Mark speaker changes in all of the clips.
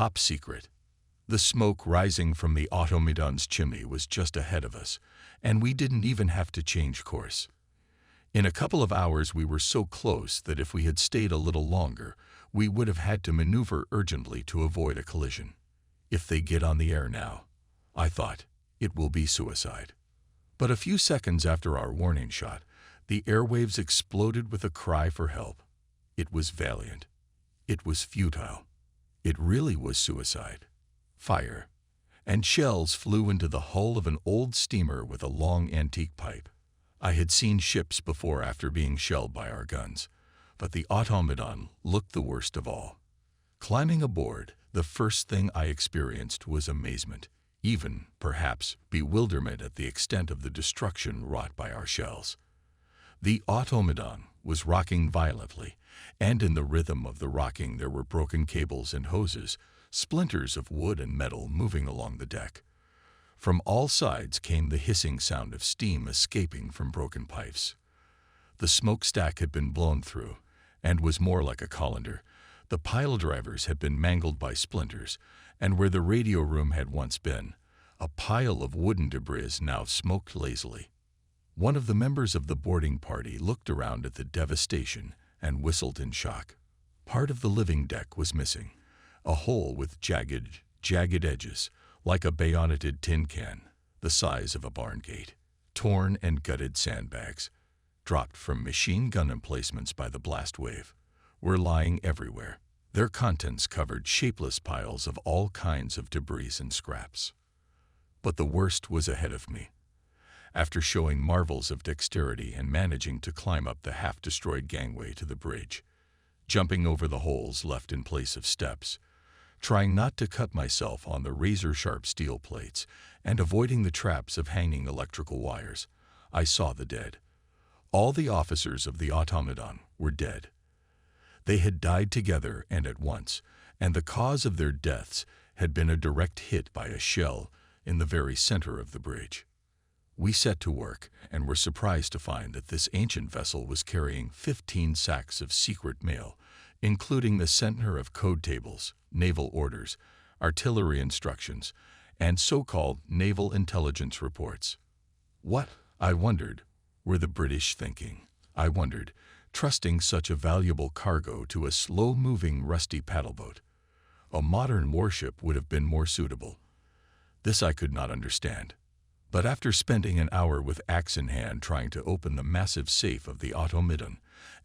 Speaker 1: Top secret. The smoke rising from the Automedon's chimney was just ahead of us, and we didn't even have to change course. In a couple of hours we were so close that if we had stayed a little longer, we would have had to maneuver urgently to avoid a collision. If they get on the air now, I thought, it will be suicide. But a few seconds after our warning shot, the airwaves exploded with a cry for help. It was valiant. It was futile. It really was suicide. Fire. And shells flew into the hull of an old steamer with a long antique pipe. I had seen ships before after being shelled by our guns, but the Automedon looked the worst of all. Climbing aboard, the first thing I experienced was amazement, even, perhaps, bewilderment at the extent of the destruction wrought by our shells. The Automedon was rocking violently, and in the rhythm of the rocking there were broken cables and hoses, splinters of wood and metal moving along the deck. From all sides came the hissing sound of steam escaping from broken pipes. The smokestack had been blown through, and was more like a colander. The pile drivers had been mangled by splinters, and where the radio room had once been, a pile of wooden debris now smoked lazily. One of the members of the boarding party looked around at the devastation and whistled in shock. Part of the living deck was missing, a hole with jagged edges, like a bayoneted tin can, the size of a barn gate. Torn and gutted sandbags, dropped from machine gun emplacements by the blast wave, were lying everywhere. Their contents covered shapeless piles of all kinds of debris and scraps. But the worst was ahead of me. After showing marvels of dexterity and managing to climb up the half-destroyed gangway to the bridge, jumping over the holes left in place of steps, trying not to cut myself on the razor-sharp steel plates, and avoiding the traps of hanging electrical wires, I saw the dead. All the officers of the Automedon were dead. They had died together and at once, and the cause of their deaths had been a direct hit by a shell in the very center of the bridge. We set to work and were surprised to find that this ancient vessel was carrying 15 sacks of secret mail, including the centner of code tables, naval orders, artillery instructions, and so-called naval intelligence reports. What, I wondered, were the British thinking? I wondered, trusting such a valuable cargo to a slow-moving, rusty paddleboat. A modern warship would have been more suitable. This I could not understand. But after spending an hour with axe in hand trying to open the massive safe of the Automedon,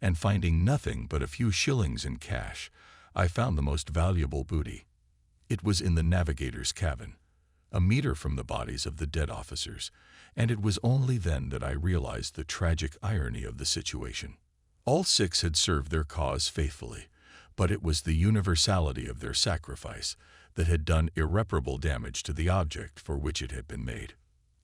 Speaker 1: and finding nothing but a few shillings in cash, I found the most valuable booty. It was in the navigator's cabin, a meter from the bodies of the dead officers, and it was only then that I realized the tragic irony of the situation. All 6 had served their cause faithfully, but it was the universality of their sacrifice that had done irreparable damage to the object for which it had been made.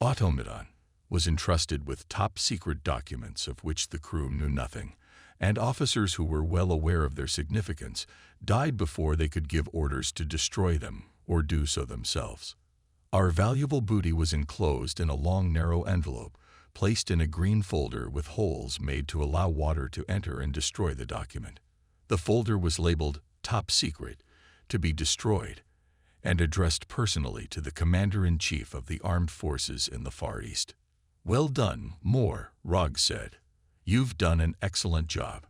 Speaker 1: Automedon was entrusted with top-secret documents of which the crew knew nothing, and officers who were well aware of their significance died before they could give orders to destroy them or do so themselves. Our valuable booty was enclosed in a long, narrow envelope, placed in a green folder with holes made to allow water to enter and destroy the document. The folder was labeled Top Secret, to be destroyed, and addressed personally to the Commander-in-Chief of the Armed Forces in the Far East. "Well done, Moore," Rogge said. "You've done an excellent job."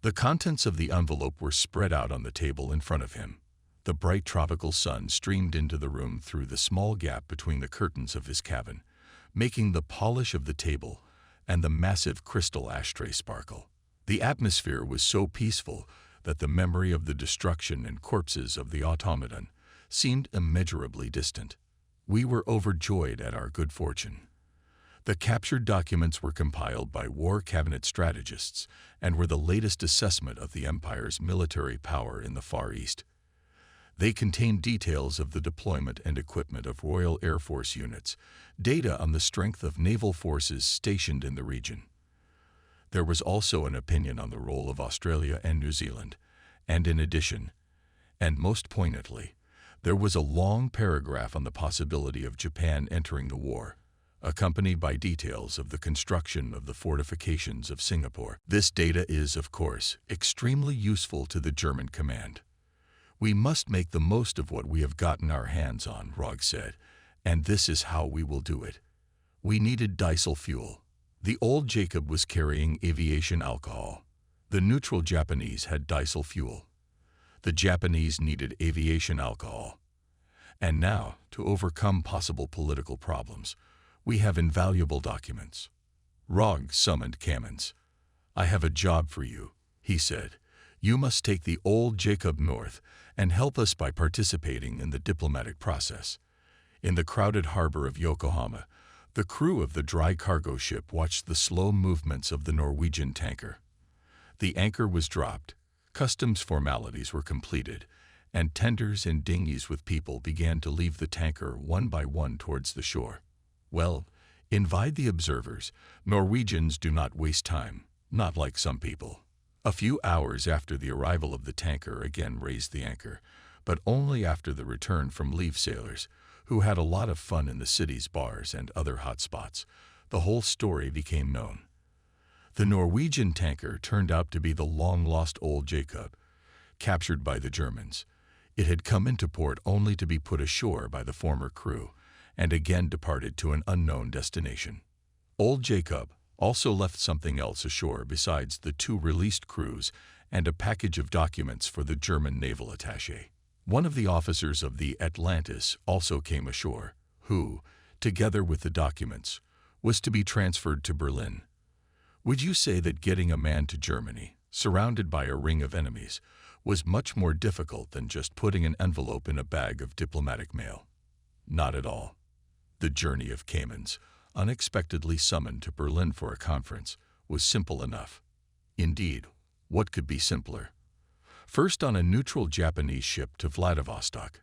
Speaker 1: The contents of the envelope were spread out on the table in front of him. The bright tropical sun streamed into the room through the small gap between the curtains of his cabin, making the polish of the table and the massive crystal ashtray sparkle. The atmosphere was so peaceful that the memory of the destruction and corpses of the Automedon seemed immeasurably distant. We were overjoyed at our good fortune. The captured documents were compiled by War Cabinet strategists and were the latest assessment of the Empire's military power in the Far East. They contained details of the deployment and equipment of Royal Air Force units, data on the strength of naval forces stationed in the region. There was also an opinion on the role of Australia and New Zealand, and in addition, and most poignantly, there was a long paragraph on the possibility of Japan entering the war, accompanied by details of the construction of the fortifications of Singapore. This data is, of course, extremely useful to the German command. "We must make the most of what we have gotten our hands on," Rog said, "and this is how we will do it." We needed diesel fuel. The old Jacob was carrying aviation alcohol. The neutral Japanese had diesel fuel. The Japanese needed aviation alcohol. And now, to overcome possible political problems, we have invaluable documents. Rog summoned Kamens. "I have a job for you," he said. "You must take the old Jacob north and help us by participating in the diplomatic process." In the crowded harbor of Yokohama, the crew of the dry cargo ship watched the slow movements of the Norwegian tanker. The anchor was dropped, customs formalities were completed, and tenders and dinghies with people began to leave the tanker one by one towards the shore. Well, invite the observers, Norwegians do not waste time, not like some people. A few hours after the arrival of the tanker again raised the anchor, but only after the return from leave sailors, who had a lot of fun in the city's bars and other hot spots. The whole story became known. The Norwegian tanker turned out to be the long-lost old Jacob, captured by the Germans. It had come into port only to be put ashore by the former crew, and again departed to an unknown destination. Old Jacob also left something else ashore besides the 2 released crews and a package of documents for the German naval attaché. One of the officers of the Atlantis also came ashore, who, together with the documents, was to be transferred to Berlin. Would you say that getting a man to Germany, surrounded by a ring of enemies, was much more difficult than just putting an envelope in a bag of diplomatic mail? Not at all. The journey of Kamens, unexpectedly summoned to Berlin for a conference, was simple enough. Indeed, what could be simpler? First on a neutral Japanese ship to Vladivostok,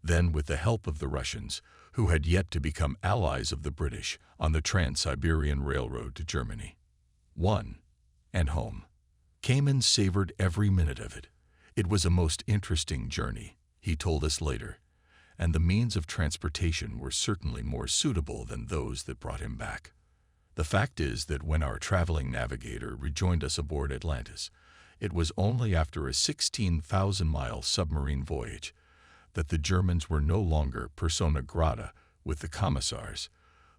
Speaker 1: then with the help of the Russians, who had yet to become allies of the British, on the Trans-Siberian Railroad to Germany. 1. And home. Kamens savored every minute of it. It was a most interesting journey, he told us later, and the means of transportation were certainly more suitable than those that brought him back. The fact is that when our traveling navigator rejoined us aboard Atlantis, it was only after a 16,000-mile submarine voyage that the Germans were no longer persona grata with the commissars.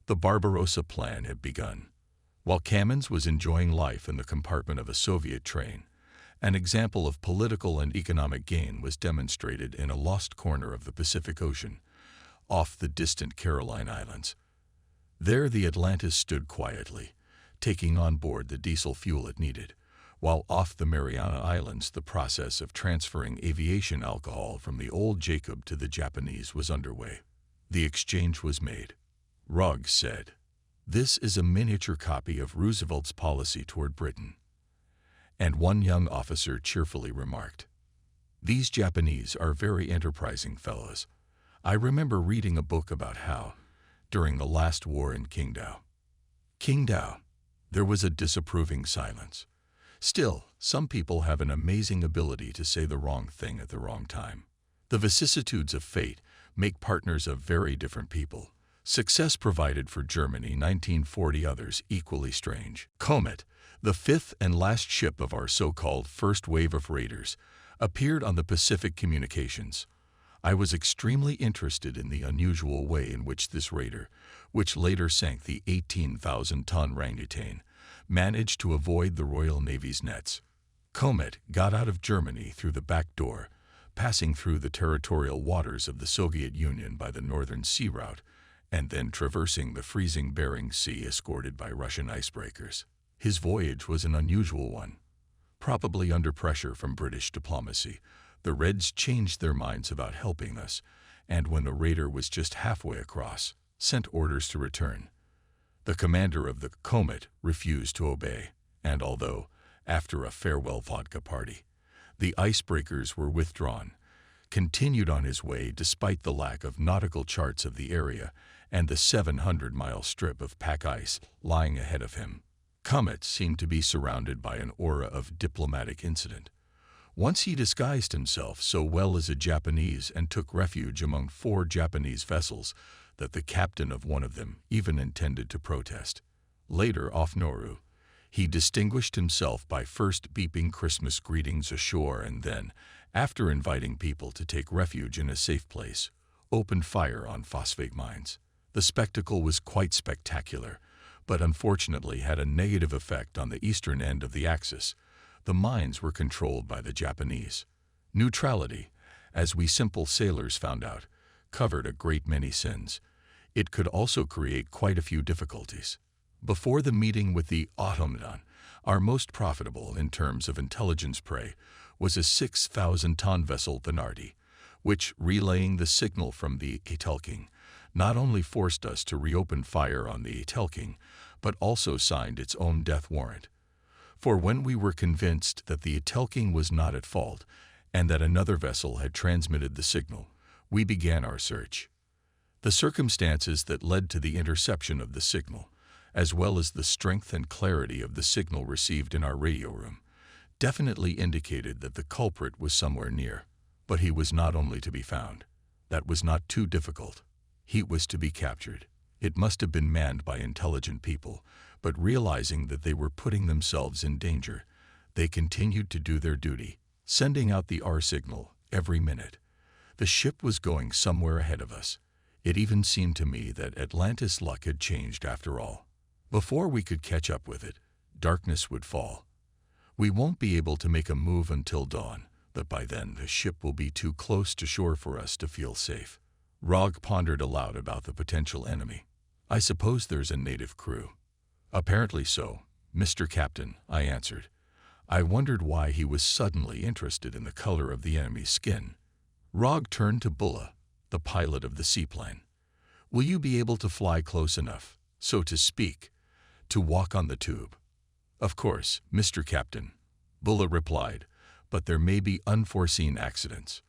Speaker 1: The Barbarossa plan had begun. While Kamens was enjoying life in the compartment of a Soviet train, an example of political and economic gain was demonstrated in a lost corner of the Pacific Ocean, off the distant Caroline Islands. There the Atlantis stood quietly, taking on board the diesel fuel it needed, while off the Mariana Islands the process of transferring aviation alcohol from the old Jacob to the Japanese was underway. The exchange was made. Rog said, "This is a miniature copy of Roosevelt's policy toward Britain." And one young officer cheerfully remarked, "These Japanese are very enterprising fellows. I remember reading a book about how, during the last war in Qingdao, there was a disapproving silence. Still, some people have an amazing ability to say the wrong thing at the wrong time. The vicissitudes of fate make partners of very different people. Success provided for Germany 1940, others equally strange. Comet, the 5th and last ship of our so-called first wave of raiders, appeared on the Pacific communications. I was extremely interested in the unusual way in which this raider, which later sank the 18,000-ton Rangitane, managed to avoid the Royal Navy's nets. Comet got out of Germany through the back door, passing through the territorial waters of the Soviet Union by the Northern Sea Route, and then traversing the freezing Bering Sea escorted by Russian icebreakers. His voyage was an unusual one. Probably under pressure from British diplomacy, the Reds changed their minds about helping us, and when the raider was just halfway across, sent orders to return. The commander of the Comet refused to obey, and although, after a farewell vodka party, the icebreakers were withdrawn, continued on his way despite the lack of nautical charts of the area and the 700-mile strip of pack ice lying ahead of him. Comet seemed to be surrounded by an aura of diplomatic incident. Once he disguised himself so well as a Japanese and took refuge among 4 Japanese vessels that the captain of one of them even intended to protest. Later, off Nauru, he distinguished himself by first beeping Christmas greetings ashore and then, After inviting people to take refuge in a safe place, opened fire on phosphate mines. The spectacle was quite spectacular, but unfortunately had a negative effect on the eastern end of the axis. The mines were controlled by the Japanese. Neutrality, as we simple sailors found out, covered a great many sins. It could also create quite a few difficulties. Before the meeting with the Automedon, our most profitable in terms of intelligence prey was a 6,000-ton vessel Thenardi, which, relaying the signal from the Etelking, not only forced us to reopen fire on the Etelking, but also signed its own death warrant. For when we were convinced that the Etelking was not at fault and that another vessel had transmitted the signal, we began our search. The circumstances that led to the interception of the signal, as well as the strength and clarity of the signal received in our radio room, definitely indicated that the culprit was somewhere near. But he was not only to be found. That was not too difficult. He was to be captured. It must have been manned by intelligent people, but realizing that they were putting themselves in danger, they continued to do their duty, sending out the R signal every minute. The ship was going somewhere ahead of us. It even seemed to me that Atlantis' luck had changed after all. Before we could catch up with it, darkness would fall. We won't be able to make a move until dawn, but by then the ship will be too close to shore for us to feel safe. Rog pondered aloud about the potential enemy. I suppose there's a native crew. Apparently so, Mr. Captain, I answered. I wondered why he was suddenly interested in the color of the enemy's skin. Rog turned to Bulla, the pilot of the seaplane. Will you be able to fly close enough, so to speak, to walk on the tube? Of course, Mr. Captain, Bulla replied, but there may be unforeseen accidents.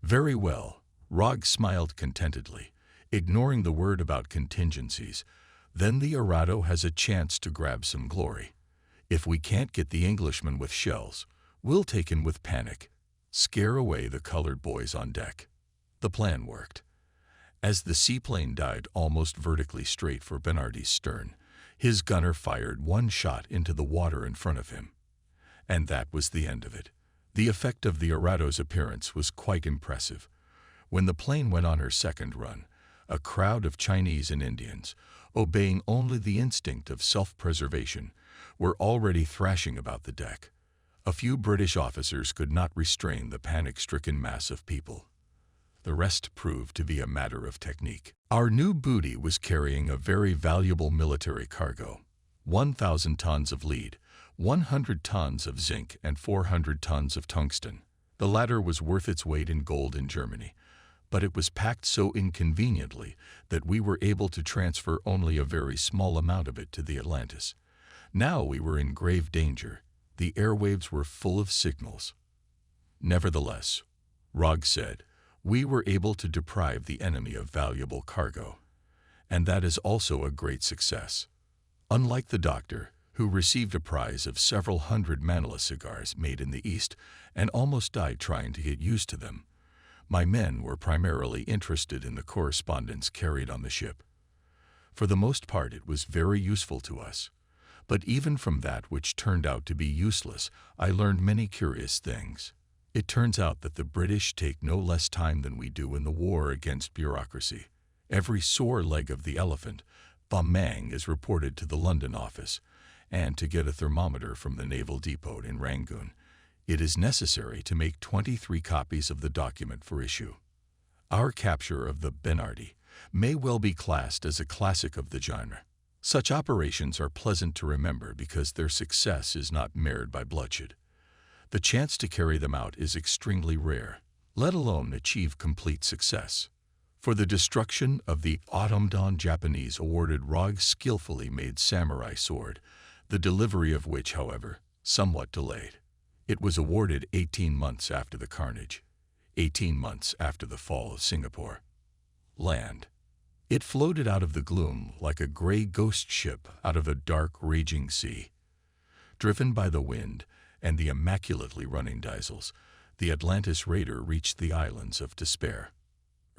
Speaker 1: Very well, Rog smiled contentedly, ignoring the word about contingencies. Then the Arado has a chance to grab some glory. If we can't get the Englishman with shells, we'll take him with panic. Scare away the colored boys on deck. The plan worked. As the seaplane dived almost vertically straight for Bernardi's stern, his gunner fired one shot into the water in front of him. And that was the end of it. The effect of the Arado's appearance was quite impressive. When the plane went on her second run, a crowd of Chinese and Indians, obeying only the instinct of self-preservation, were already thrashing about the deck. A few British officers could not restrain the panic-stricken mass of people. The rest proved to be a matter of technique. Our new booty was carrying a very valuable military cargo: 1,000 tons of lead, 100 tons of zinc, and 400 tons of tungsten. The latter was worth its weight in gold in Germany, but it was packed so inconveniently that we were able to transfer only a very small amount of it to the Atlantis. Now we were in grave danger. The airwaves were full of signals. Nevertheless, Rog said, we were able to deprive the enemy of valuable cargo, and that is also a great success. Unlike the doctor, who received a prize of several hundred Manila cigars made in the East and almost died trying to get used to them, my men were primarily interested in the correspondence carried on the ship. For the most part it was very useful to us, but even from that which turned out to be useless, I learned many curious things. It turns out that the British take no less time than we do in the war against bureaucracy. Every sore leg of the elephant, Bamang, is reported to the London office, and to get a thermometer from the naval depot in Rangoon, it is necessary to make 23 copies of the document for issue. Our capture of the Bernardi may well be classed as a classic of the genre. Such operations are pleasant to remember because their success is not marred by bloodshed. The chance to carry them out is extremely rare, let alone achieve complete success. For the destruction of the Automedon, Japanese awarded Rog's skillfully made samurai sword, the delivery of which, however, somewhat delayed. It was awarded 18 months after the carnage, 18 months after the fall of Singapore. Land. It floated out of the gloom like a gray ghost ship out of a dark, raging sea. Driven by the wind and the immaculately running diesels, the Atlantis raider reached the islands of Despair.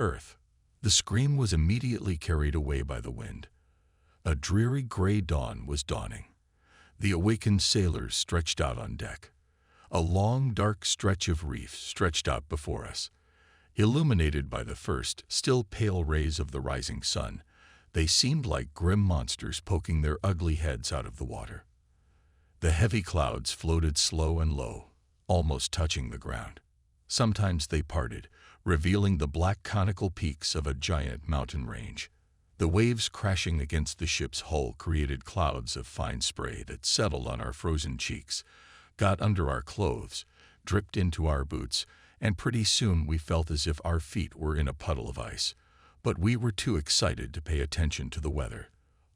Speaker 1: Earth. The scream was immediately carried away by the wind. A dreary gray dawn was dawning. The awakened sailors stretched out on deck. A long, dark stretch of reef stretched out before us. Illuminated by the first, still pale rays of the rising sun, they seemed like grim monsters poking their ugly heads out of the water. The heavy clouds floated slow and low, almost touching the ground. Sometimes they parted, revealing the black conical peaks of a giant mountain range. The waves crashing against the ship's hull created clouds of fine spray that settled on our frozen cheeks, got under our clothes, dripped into our boots, and pretty soon we felt as if our feet were in a puddle of ice. But we were too excited to pay attention to the weather.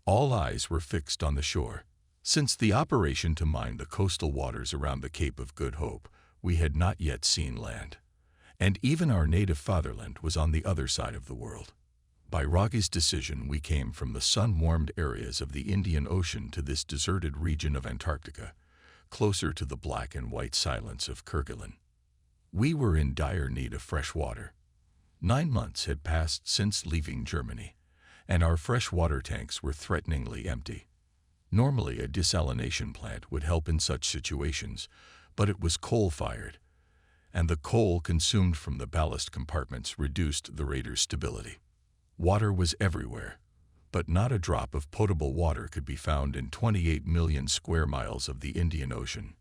Speaker 1: All eyes were fixed on the shore. Since the operation to mine the coastal waters around the Cape of Good Hope, we had not yet seen land. And even our native fatherland was on the other side of the world. By Rogge's decision, we came from the sun-warmed areas of the Indian Ocean to this deserted region of Antarctica, closer to the black and white silence of Kerguelen. We were in dire need of fresh water. 9 months had passed since leaving Germany, and our fresh water tanks were threateningly empty. Normally, a desalination plant would help in such situations, but it was coal-fired, and the coal consumed from the ballast compartments reduced the Raider's stability. Water was everywhere, but not a drop of potable water could be found in 28 million square miles of the Indian Ocean.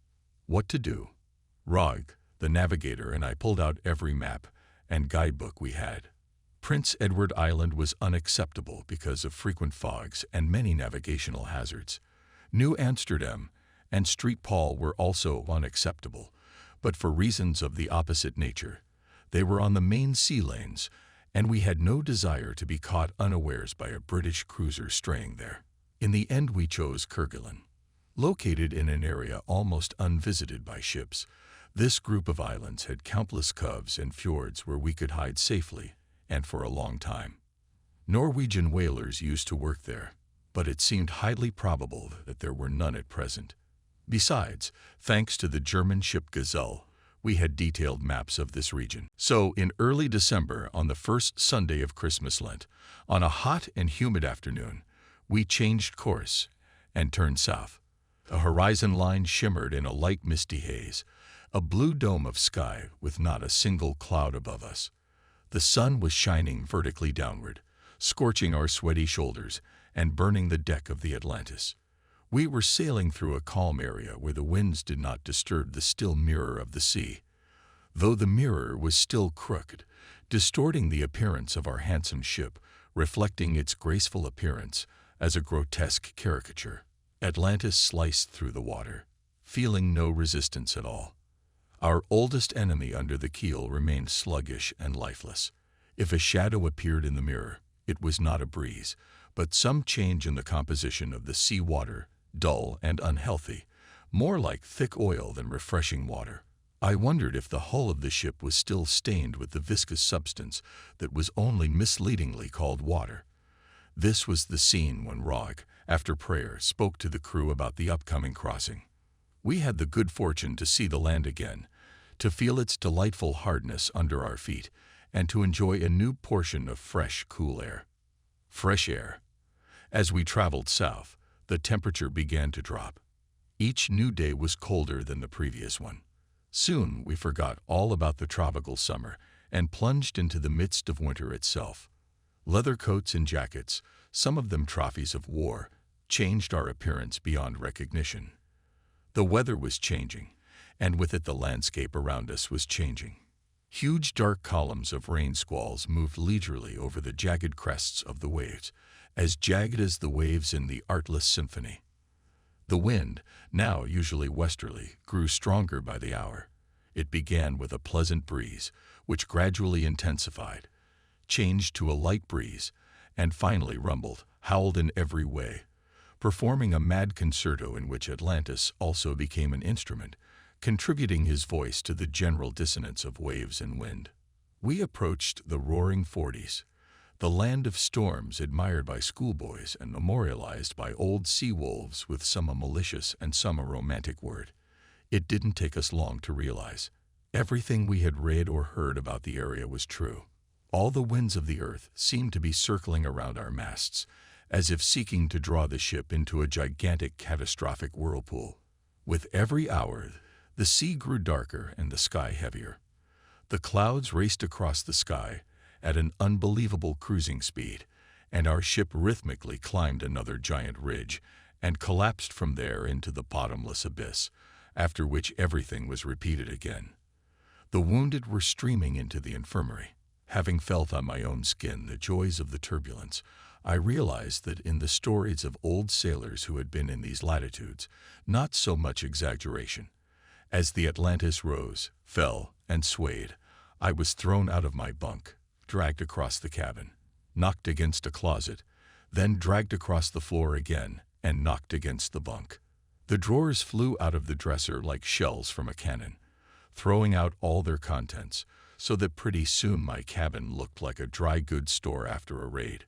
Speaker 1: What to do? Rogge, the navigator, and I pulled out every map and guidebook we had. Prince Edward Island was unacceptable because of frequent fogs and many navigational hazards. New Amsterdam and Street Paul were also unacceptable, but for reasons of the opposite nature. They were on the main sea lanes, and we had no desire to be caught unawares by a British cruiser straying there. In the end, we chose Kerguelen. Located in an area almost unvisited by ships, this group of islands had countless coves and fjords where we could hide safely, and for a long time. Norwegian whalers used to work there, but it seemed highly probable that there were none at present. Besides, thanks to the German ship Gazelle, we had detailed maps of this region. So, in early December, on the first Sunday of Christmas Lent, on a hot and humid afternoon, we changed course and turned south. A horizon line shimmered in a light misty haze, a blue dome of sky with not a single cloud above us. The sun was shining vertically downward, scorching our sweaty shoulders and burning the deck of the Atlantis. We were sailing through a calm area where the winds did not disturb the still mirror of the sea, though the mirror was still crooked, distorting the appearance of our handsome ship, reflecting its graceful appearance as a grotesque caricature. Atlantis sliced through the water, feeling no resistance at all. Our oldest enemy under the keel remained sluggish and lifeless. If a shadow appeared in the mirror, it was not a breeze, but some change in the composition of the sea water, dull and unhealthy, more like thick oil than refreshing water. I wondered if the hull of the ship was still stained with the viscous substance that was only misleadingly called water. This was the scene when Rogge, after prayer, spoke to the crew about the upcoming crossing. We had the good fortune to see the land again, to feel its delightful hardness under our feet, and to enjoy a new portion of fresh, cool air. Fresh air. As we traveled south, the temperature began to drop. Each new day was colder than the previous one. Soon we forgot all about the tropical summer and plunged into the midst of winter itself. Leather coats and jackets, some of them trophies of war, changed our appearance beyond recognition. The weather was changing, and with it the landscape around us was changing. Huge dark columns of rain squalls moved leisurely over the jagged crests of the waves, as jagged as the waves in the Artless Symphony. The wind, now usually westerly, grew stronger by the hour. It began with a pleasant breeze, which gradually intensified, changed to a light breeze, and finally rumbled, howled in every way, performing a mad concerto in which Atlantis also became an instrument, contributing his voice to the general dissonance of waves and wind. We approached the roaring Forties, the land of storms admired by schoolboys and memorialized by old sea wolves with some a malicious and some a romantic word. It didn't take us long to realize. Everything we had read or heard about the area was true. All the winds of the earth seemed to be circling around our masts, as if seeking to draw the ship into a gigantic catastrophic whirlpool. With every hour, The sea grew darker and the sky heavier. The clouds raced across the sky at an unbelievable cruising speed, and our ship rhythmically climbed another giant ridge and collapsed from there into the bottomless abyss, after which everything was repeated again. The wounded were streaming into the infirmary. Having felt on my own skin the joys of the turbulence, I realized that in the stories of old sailors who had been in these latitudes, not so much exaggeration. As the Atlantis rose, fell, and swayed, I was thrown out of my bunk, dragged across the cabin, knocked against a closet, then dragged across the floor again and knocked against the bunk. The drawers flew out of the dresser like shells from a cannon, throwing out all their contents, so that pretty soon my cabin looked like a dry goods store after a raid.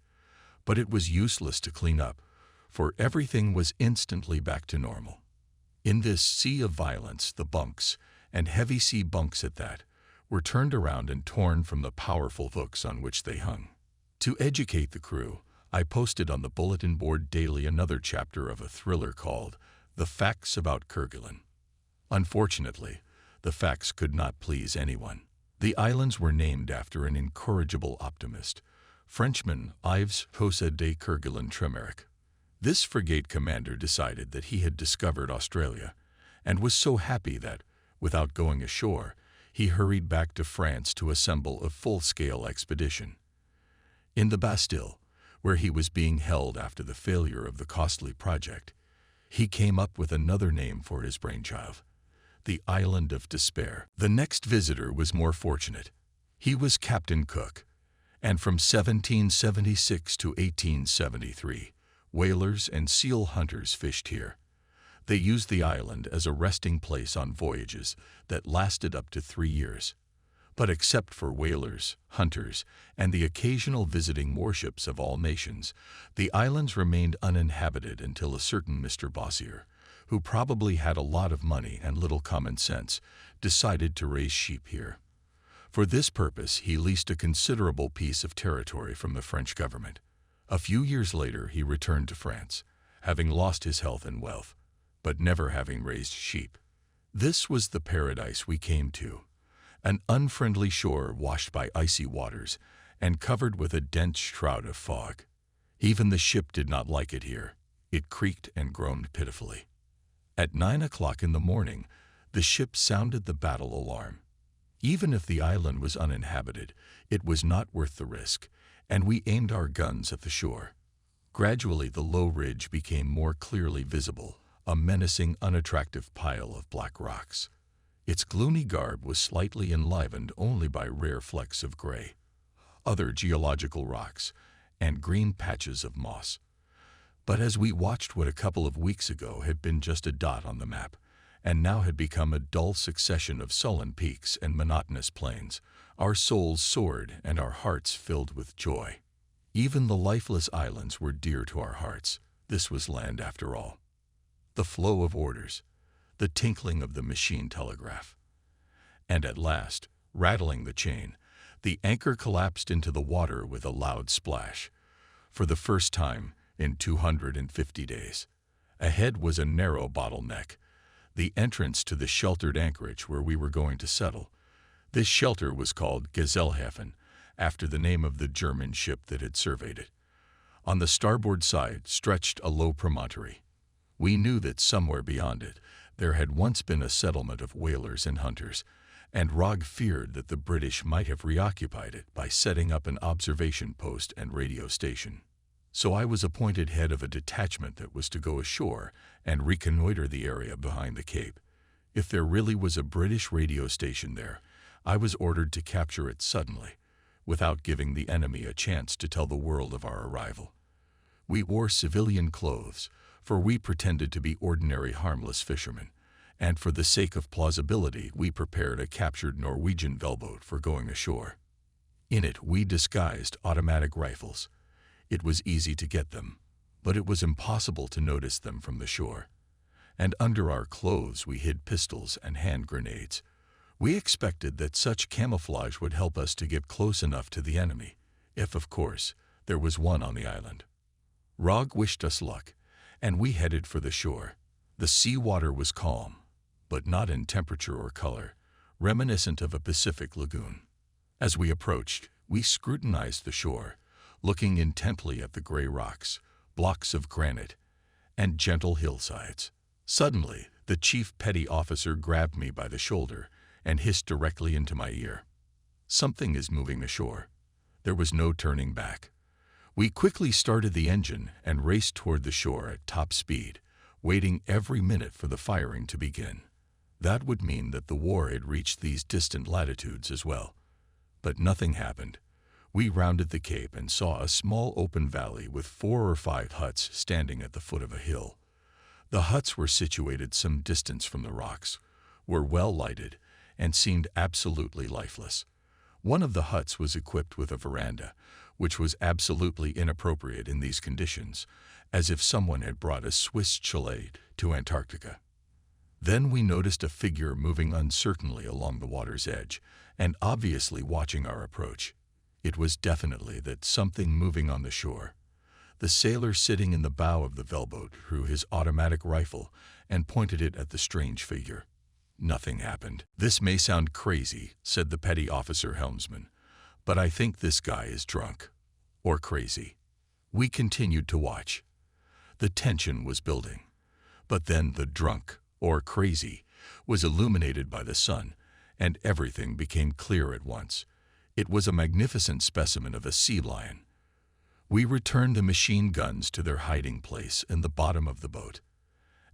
Speaker 1: But it was useless to clean up, for everything was instantly back to normal. In this sea of violence, the bunks, and heavy sea bunks at that, were turned around and torn from the powerful hooks on which they hung. To educate the crew, I posted on the bulletin board daily another chapter of a thriller called The Facts About Kerguelen. Unfortunately, the facts could not please anyone. The islands were named after an incorrigible optimist, Frenchman Yves José de Kerguelen-Tremarec. This frigate commander decided that he had discovered Australia, and was so happy that, without going ashore, he hurried back to France to assemble a full-scale expedition. In the Bastille, where he was being held after the failure of the costly project, he came up with another name for his brainchild, the Island of Despair. The next visitor was more fortunate. He was Captain Cook, and from 1776 to 1873, whalers and seal hunters fished here. They used the island as a resting place on voyages that lasted up to 3 years. But except for whalers, hunters, and the occasional visiting warships of all nations, the islands remained uninhabited until a certain Mr. Bossier, who probably had a lot of money and little common sense, decided to raise sheep here. For this purpose, he leased a considerable piece of territory from the French government. A few years later, he returned to France, having lost his health and wealth, but never having raised sheep. This was the paradise we came to, an unfriendly shore washed by icy waters and covered with a dense shroud of fog. Even the ship did not like it here. It creaked and groaned pitifully. At 9 o'clock in the morning, the ship sounded the battle alarm. Even if the island was uninhabited, it was not worth the risk, and we aimed our guns at the shore. Gradually, the low ridge became more clearly visible, a menacing, unattractive pile of black rocks. Its gloomy garb was slightly enlivened only by rare flecks of gray, other geological rocks, and green patches of moss. But as we watched what a couple of weeks ago had been just a dot on the map, and now had become a dull succession of sullen peaks and monotonous plains, our souls soared and our hearts filled with joy. Even the lifeless islands were dear to our hearts. This was land after all. The flow of orders, the tinkling of the machine telegraph. And at last, rattling the chain, the anchor collapsed into the water with a loud splash. For the first time in 250 days. Ahead was a narrow bottleneck, the entrance to the sheltered anchorage where we were going to settle. This shelter was called Gesellhafen, after the name of the German ship that had surveyed it. On the starboard side stretched a low promontory. We knew that somewhere beyond it there had once been a settlement of whalers and hunters, and Rogg feared that the British might have reoccupied it by setting up an observation post and radio station. So I was appointed head of a detachment that was to go ashore and reconnoiter the area behind the cape. If there really was a British radio station there, I was ordered to capture it suddenly, without giving the enemy a chance to tell the world of our arrival. We wore civilian clothes, for we pretended to be ordinary harmless fishermen, and for the sake of plausibility we prepared a captured Norwegian bellboat for going ashore. In it we disguised automatic rifles. It was easy to get them, but it was impossible to notice them from the shore. And under our clothes we hid pistols and hand grenades. We expected that such camouflage would help us to get close enough to the enemy, if, of course, there was one on the island. Rogg wished us luck, and we headed for the shore. The sea water was calm, but not in temperature or color, reminiscent of a Pacific lagoon. As we approached, we scrutinized the shore, looking intently at the gray rocks, blocks of granite, and gentle hillsides. Suddenly, the chief petty officer grabbed me by the shoulder and hissed directly into my ear. "Something is moving ashore." There was no turning back. We quickly started the engine and raced toward the shore at top speed, waiting every minute for the firing to begin. That would mean that the war had reached these distant latitudes as well. But nothing happened. We rounded the cape and saw a small open valley with 4 or 5 huts standing at the foot of a hill. The huts were situated some distance from the rocks, were well lighted, and seemed absolutely lifeless. One of the huts was equipped with a veranda, which was absolutely inappropriate in these conditions, as if someone had brought a Swiss chalet to Antarctica. Then we noticed a figure moving uncertainly along the water's edge, and obviously watching our approach. It was definitely that something moving on the shore. The sailor sitting in the bow of the wellboat drew his automatic rifle and pointed it at the strange figure. Nothing happened. "This may sound crazy," said the petty officer helmsman, "but I think this guy is drunk. Or crazy." We continued to watch. The tension was building. But then the drunk, or crazy, was illuminated by the sun, and everything became clear at once. It was a magnificent specimen of a sea lion. We returned the machine guns to their hiding place in the bottom of the boat.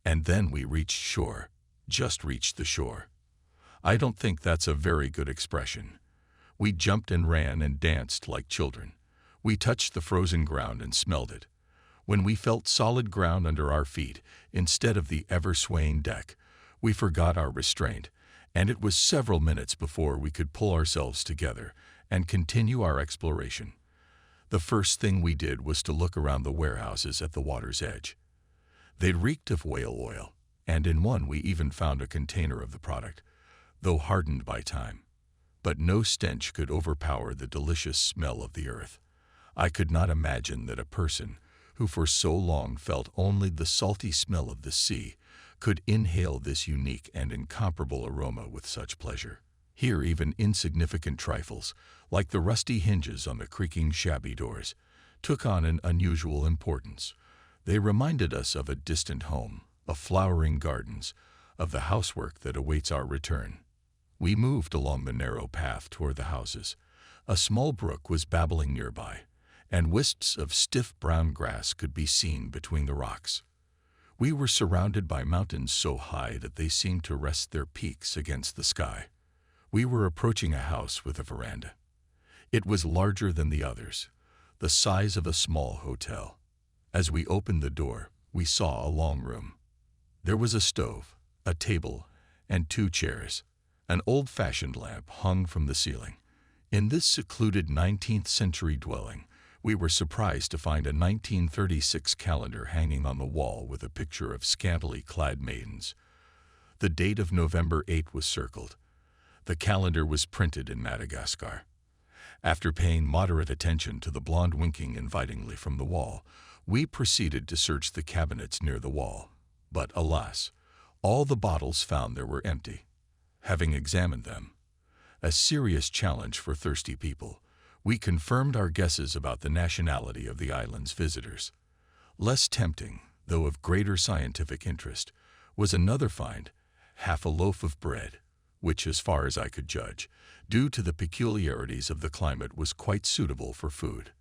Speaker 1: And then we reached shore. Just reached the shore. I don't think that's a very good expression. We jumped and ran and danced like children. We touched the frozen ground and smelled it. When we felt solid ground under our feet, instead of the ever-swaying deck, we forgot our restraint, and it was several minutes before we could pull ourselves together and continue our exploration. The first thing we did was to look around the warehouses at the water's edge. They reeked of whale oil, and in one we even found a container of the product, though hardened by time. But no stench could overpower the delicious smell of the earth. I could not imagine that a person, who for so long felt only the salty smell of the sea, could inhale this unique and incomparable aroma with such pleasure. Here even insignificant trifles, like the rusty hinges on the creaking shabby doors, took on an unusual importance. They reminded us of a distant home, of flowering gardens, of the housework that awaits our return. We moved along the narrow path toward the houses. A small brook was babbling nearby, and wisps of stiff brown grass could be seen between the rocks. We were surrounded by mountains so high that they seemed to rest their peaks against the sky. We were approaching a house with a veranda. It was larger than the others, the size of a small hotel. As we opened the door, we saw a long room. There was a stove, a table, and 2 chairs. An old-fashioned lamp hung from the ceiling. In this secluded 19th-century dwelling, we were surprised to find a 1936 calendar hanging on the wall with a picture of scantily clad maidens. The date of November 8 was circled. The calendar was printed in Madagascar. After paying moderate attention to the blonde winking invitingly from the wall, we proceeded to search the cabinets near the wall. But alas, all the bottles found there were empty. Having examined them, a serious challenge for thirsty people, we confirmed our guesses about the nationality of the island's visitors. Less tempting, though of greater scientific interest, was another find, half a loaf of bread, which, as far as I could judge, due to the peculiarities of the climate, was quite suitable for food.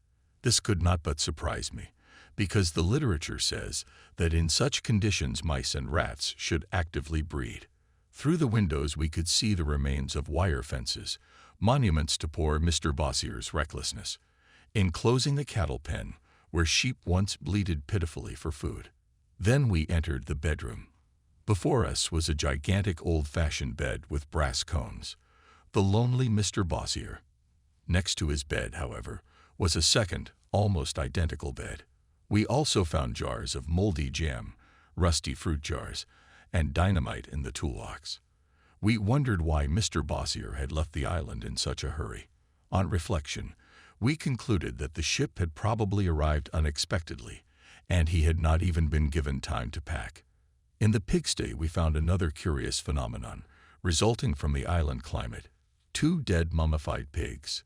Speaker 1: This could not but surprise me, because the literature says that in such conditions mice and rats should actively breed. Through the windows we could see the remains of wire fences, monuments to poor Mr. Bossier's recklessness, enclosing the cattle pen where sheep once bleated pitifully for food. Then we entered the bedroom. Before us was a gigantic old-fashioned bed with brass cones, the lonely Mr. Bossier. Next to his bed, however, was a second, almost identical bed. We also found jars of moldy jam, rusty fruit jars, and dynamite in the toolbox. We wondered why Mr. Bossier had left the island in such a hurry. On reflection, we concluded that the ship had probably arrived unexpectedly, and he had not even been given time to pack. In the pigsty, we found another curious phenomenon, resulting from the island climate: 2 dead mummified pigs.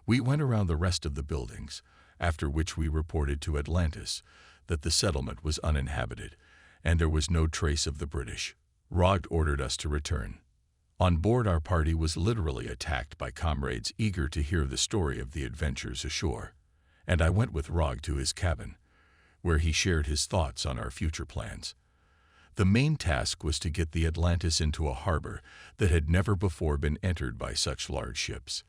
Speaker 1: We went around the rest of the buildings, after which we reported to Atlantis that the settlement was uninhabited, and there was no trace of the British. Rogg ordered us to return. On board, our party was literally attacked by comrades eager to hear the story of the adventures ashore, and I went with Rogg to his cabin, where he shared his thoughts on our future plans. The main task was to get the Atlantis into a harbor that had never before been entered by such large ships.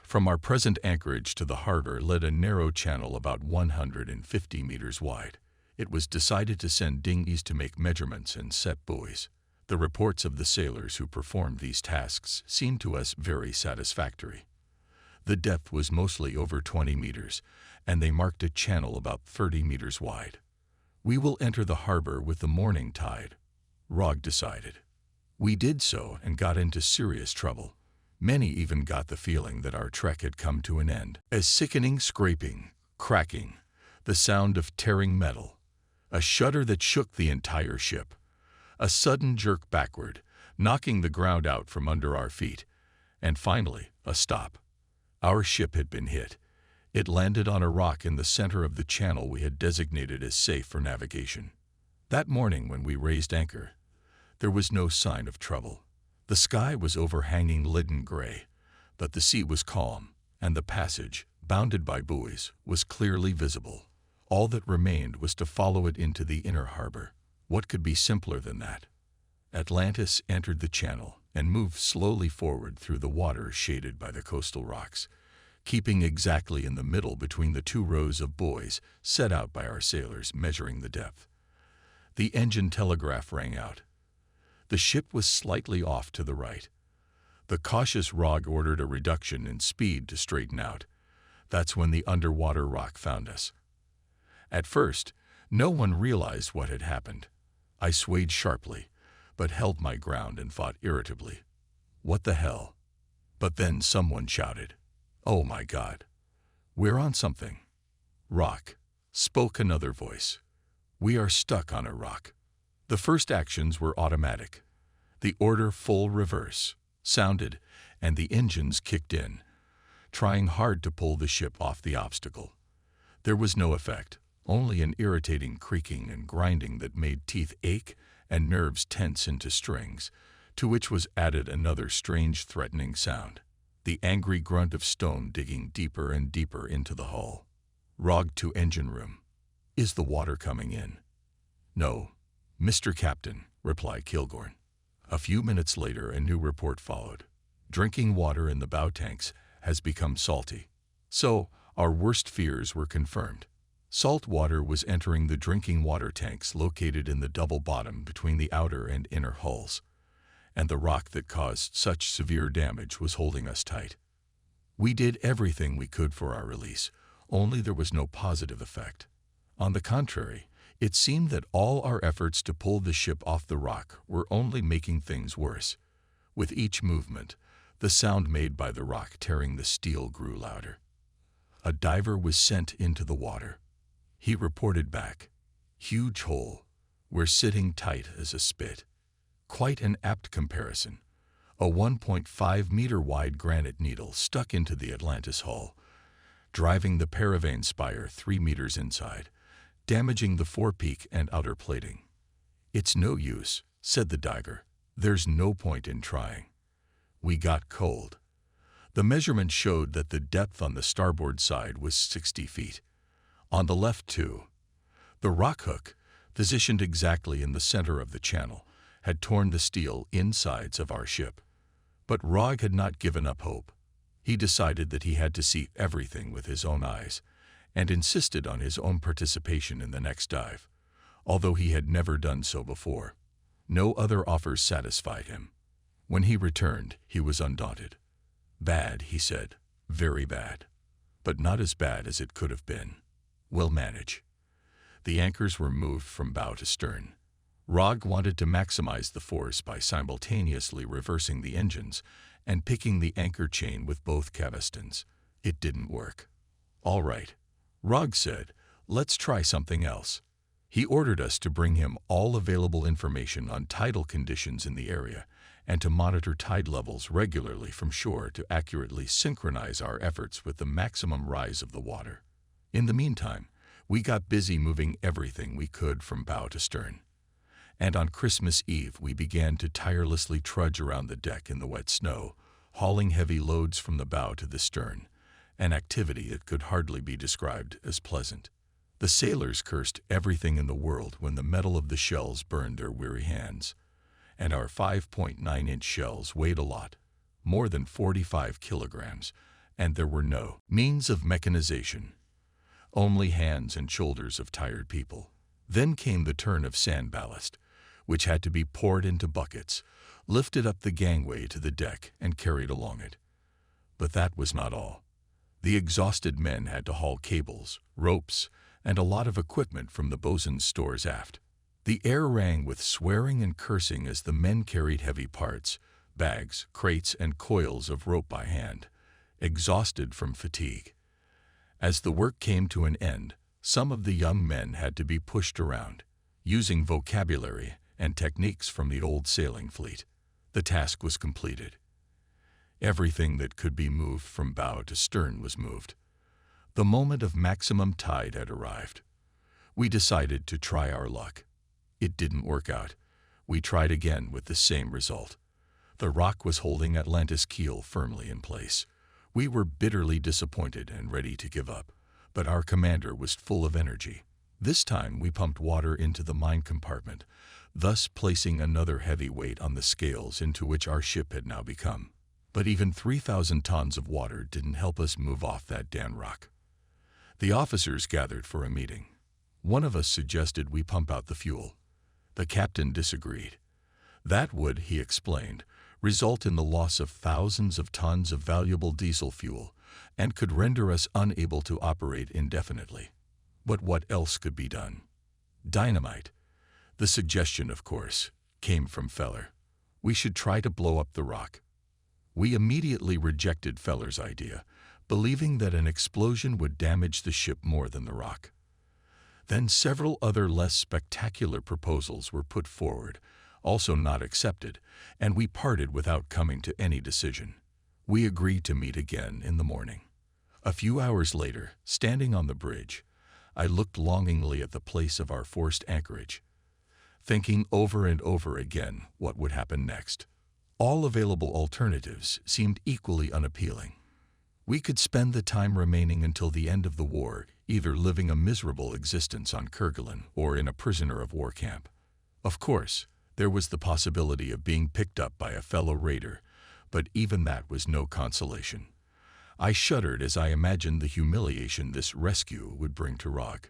Speaker 1: From our present anchorage to the harbor led a narrow channel about 150 meters wide. It was decided to send dinghies to make measurements and set buoys. The reports of the sailors who performed these tasks seemed to us very satisfactory. The depth was mostly over 20 meters, and they marked a channel about 30 meters wide. "We will enter the harbor with the morning tide," Rogg decided. We did so and got into serious trouble. Many even got the feeling that our trek had come to an end. A sickening scraping, cracking, the sound of tearing metal, a shudder that shook the entire ship, a sudden jerk backward, knocking the ground out from under our feet, and finally, a stop. Our ship had been hit. It landed on a rock in the center of the channel we had designated as safe for navigation. That morning when we raised anchor, there was no sign of trouble. The sky was overhanging leaden gray, but the sea was calm, and the passage, bounded by buoys, was clearly visible. All that remained was to follow it into the inner harbor. What could be simpler than that? Atlantis entered the channel and moved slowly forward through the water shaded by the coastal rocks, keeping exactly in the middle between the 2 rows of buoys set out by our sailors measuring the depth. The engine telegraph rang out. The ship was slightly off to the right. The cautious Rogg ordered a reduction in speed to straighten out. That's when the underwater rock found us. At first, no one realized what had happened. I swayed sharply, but held my ground and thought irritably, "What the hell?" But then someone shouted, "Oh my God, we're on something." "Rock," spoke another voice. "We are stuck on a rock." The first actions were automatic. The order "full reverse" sounded, and the engines kicked in, trying hard to pull the ship off the obstacle. There was no effect, only an irritating creaking and grinding that made teeth ache and nerves tense into strings, to which was added another strange threatening sound, the angry grunt of stone digging deeper and deeper into the hull. Rogg to engine room. "Is the water coming in?" "No, Mr. Captain," replied Kilgorn. A few minutes later, a new report followed. "Drinking water in the bow tanks has become salty." So, our worst fears were confirmed. Salt water was entering the drinking water tanks located in the double bottom between the outer and inner hulls, and the rock that caused such severe damage was holding us tight. We did everything we could for our release, only there was no positive effect. On the contrary, it seemed that all our efforts to pull the ship off the rock were only making things worse. With each movement, the sound made by the rock tearing the steel grew louder. A diver was sent into the water. He reported back, "Huge hole. We're sitting tight as a spit." Quite an apt comparison. A 1.5-meter wide granite needle stuck into the Atlantis hull, driving the paravane spire 3 meters inside, damaging the forepeak and outer plating. "It's no use," said the diver. "There's no point in trying." We got cold. The measurement showed that the depth on the starboard side was 60 feet. On the left, too. The rock hook, positioned exactly in the center of the channel, had torn the steel insides of our ship. But Rogg had not given up hope. He decided that he had to see everything with his own eyes, and insisted on his own participation in the next dive, although he had never done so before. No other offers satisfied him. When he returned, he was undaunted. "Bad," he said, "very bad. But not as bad as it could have been. We'll manage." The anchors were moved from bow to stern. Rogg wanted to maximize the force by simultaneously reversing the engines and picking the anchor chain with both cavestons. It didn't work. "All right," Rogg said, "let's try something else." He ordered us to bring him all available information on tidal conditions in the area and to monitor tide levels regularly from shore to accurately synchronize our efforts with the maximum rise of the water. In the meantime, we got busy moving everything we could from bow to stern. And on Christmas Eve, we began to tirelessly trudge around the deck in the wet snow, hauling heavy loads from the bow to the stern, an activity that could hardly be described as pleasant. The sailors cursed everything in the world when the metal of the shells burned their weary hands, and our 5.9-inch shells weighed a lot, more than 45 kilograms, and there were no means of mechanization, only hands and shoulders of tired people. Then came the turn of sand ballast, which had to be poured into buckets, lifted up the gangway to the deck, and carried along it. But that was not all. The exhausted men had to haul cables, ropes, and a lot of equipment from the bosun's stores aft. The air rang with swearing and cursing as the men carried heavy parts, bags, crates, and coils of rope by hand, exhausted from fatigue. As the work came to an end, some of the young men had to be pushed around, using vocabulary and techniques from the old sailing fleet. The task was completed. Everything that could be moved from bow to stern was moved. The moment of maximum tide had arrived. We decided to try our luck. It didn't work out. We tried again with the same result. The rock was holding Atlantis' keel firmly in place. We were bitterly disappointed and ready to give up, but our commander was full of energy. This time we pumped water into the mine compartment, thus placing another heavy weight on the scales into which our ship had now become. But even 3,000 tons of water didn't help us move off that damn rock. The officers gathered for a meeting. One of us suggested we pump out the fuel. The captain disagreed. That would, he explained, result in the loss of thousands of tons of valuable diesel fuel and could render us unable to operate indefinitely. But what else could be done? Dynamite. The suggestion, of course, came from Feller. We should try to blow up the rock. We immediately rejected Feller's idea, believing that an explosion would damage the ship more than the rock. Then several other less spectacular proposals were put forward, also not accepted, and we parted without coming to any decision. We agreed to meet again in the morning. A few hours later, standing on the bridge, I looked longingly at the place of our forced anchorage, thinking over and over again what would happen next. All available alternatives seemed equally unappealing. We could spend the time remaining until the end of the war either living a miserable existence on Kerguelen or in a prisoner of war camp. Of course, there was the possibility of being picked up by a fellow raider, but even that was no consolation. I shuddered as I imagined the humiliation this rescue would bring to Rog.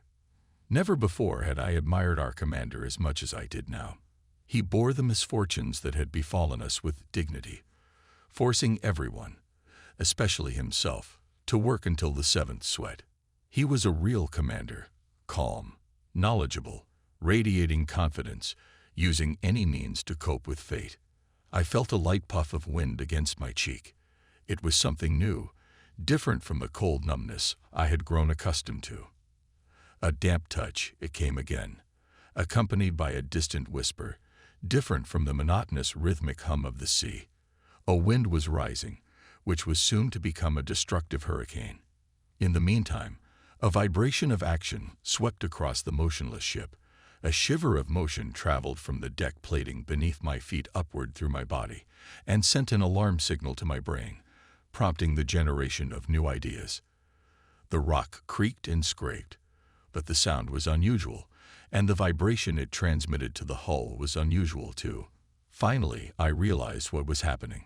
Speaker 1: Never before had I admired our commander as much as I did now. He bore the misfortunes that had befallen us with dignity, forcing everyone, especially himself, to work until the seventh sweat. He was a real commander, calm, knowledgeable, radiating confidence, using any means to cope with fate. I felt a light puff of wind against my cheek. It was something new, different from the cold numbness I had grown accustomed to. A damp touch, it came again, accompanied by a distant whisper, different from the monotonous rhythmic hum of the sea. A wind was rising, which was soon to become a destructive hurricane. In the meantime, a vibration of action swept across the motionless ship. A shiver of motion traveled from the deck plating beneath my feet upward through my body and sent an alarm signal to my brain, prompting the generation of new ideas. The rock creaked and scraped, but the sound was unusual, and the vibration it transmitted to the hull was unusual too. Finally, I realized what was happening.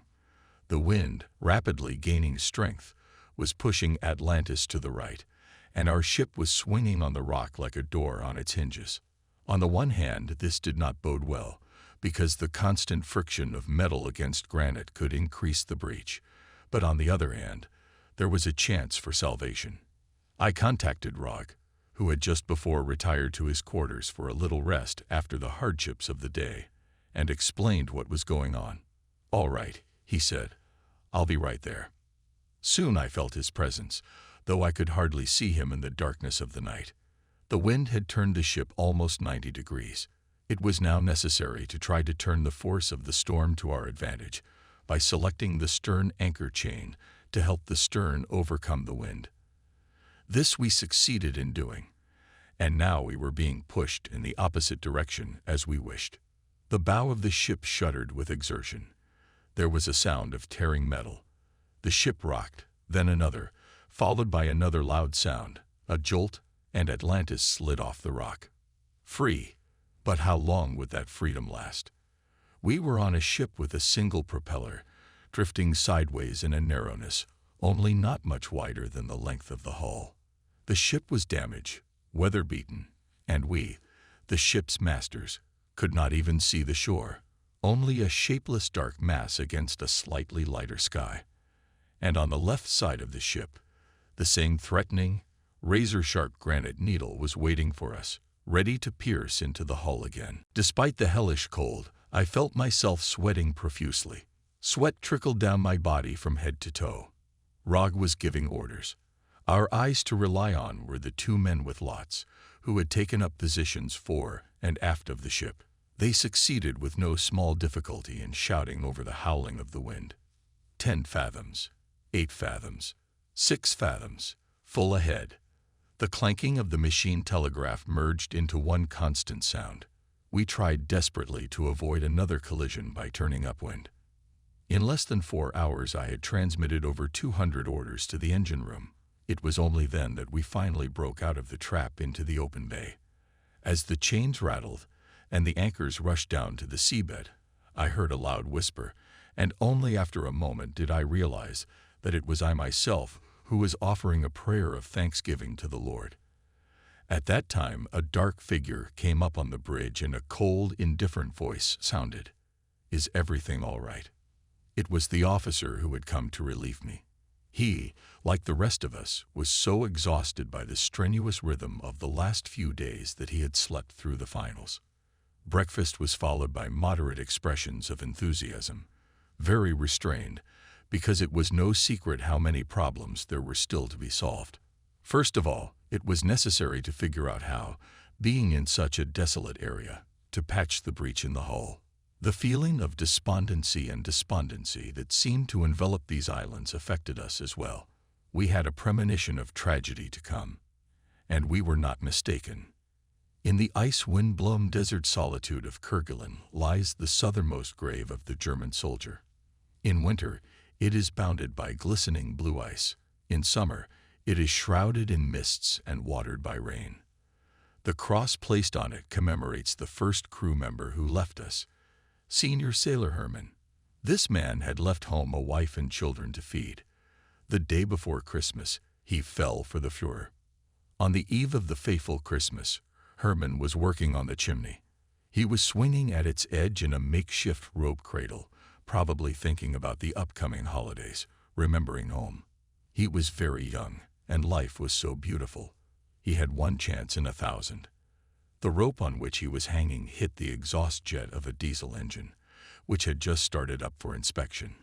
Speaker 1: The wind, rapidly gaining strength, was pushing Atlantis to the right, and our ship was swinging on the rock like a door on its hinges. On the one hand, this did not bode well, because the constant friction of metal against granite could increase the breach, but on the other hand, there was a chance for salvation. I contacted Rog, who had just before retired to his quarters for a little rest after the hardships of the day, and explained what was going on. "All right," he said. "I'll be right there." Soon I felt his presence, though I could hardly see him in the darkness of the night. The wind had turned the ship almost 90 degrees. It was now necessary to try to turn the force of the storm to our advantage by selecting the stern anchor chain to help the stern overcome the wind. This we succeeded in doing, and now we were being pushed in the opposite direction as we wished. The bow of the ship shuddered with exertion. There was a sound of tearing metal. The ship rocked, then another, followed by another loud sound, a jolt, and Atlantis slid off the rock. Free, but how long would that freedom last? We were on a ship with a single propeller, drifting sideways in a narrowness only not much wider than the length of the hull. The ship was damaged, weather-beaten, and we, the ship's masters, could not even see the shore, only a shapeless dark mass against a slightly lighter sky. And on the left side of the ship, the same threatening, razor-sharp granite needle was waiting for us, ready to pierce into the hull again. Despite the hellish cold, I felt myself sweating profusely. Sweat trickled down my body from head to toe. Rog was giving orders. Our eyes to rely on were the two men with lots, who had taken up positions fore and aft of the ship. They succeeded with no small difficulty in shouting over the howling of the wind. 10 fathoms, 8 fathoms, 6 fathoms, full ahead. The clanking of the machine telegraph merged into one constant sound. We tried desperately to avoid another collision by turning upwind. In less than 4 hours I had transmitted over 200 orders to the engine room. It was only then that we finally broke out of the trap into the open bay. As the chains rattled and the anchors rushed down to the seabed, I heard a loud whisper, and only after a moment did I realize that it was I myself who was offering a prayer of thanksgiving to the Lord. At that time, a dark figure came up on the bridge and a cold, indifferent voice sounded, "Is everything all right?" It was the officer who had come to relieve me. He, like the rest of us, was so exhausted by the strenuous rhythm of the last few days that he had slept through the finals. Breakfast was followed by moderate expressions of enthusiasm, very restrained, because it was no secret how many problems there were still to be solved. First of all, it was necessary to figure out how, being in such a desolate area, to patch the breach in the hull. The feeling of despondency that seemed to envelop these islands affected us as well. We had a premonition of tragedy to come, and we were not mistaken. In the ice-wind-blown desert solitude of Kerguelen lies the southernmost grave of the German soldier. In winter, it is bounded by glistening blue ice. In summer, it is shrouded in mists and watered by rain. The cross placed on it commemorates the first crew member who left us, Senior Sailor Herman. This man had left home a wife and children to feed. The day before Christmas, he fell for the Fuhrer. On the eve of the fateful Christmas, Herman was working on the chimney. He was swinging at its edge in a makeshift rope cradle, probably thinking about the upcoming holidays, remembering home. He was very young, and life was so beautiful. He had one chance in 1,000. The rope on which he was hanging hit the exhaust jet of a diesel engine, which had just started up for inspection.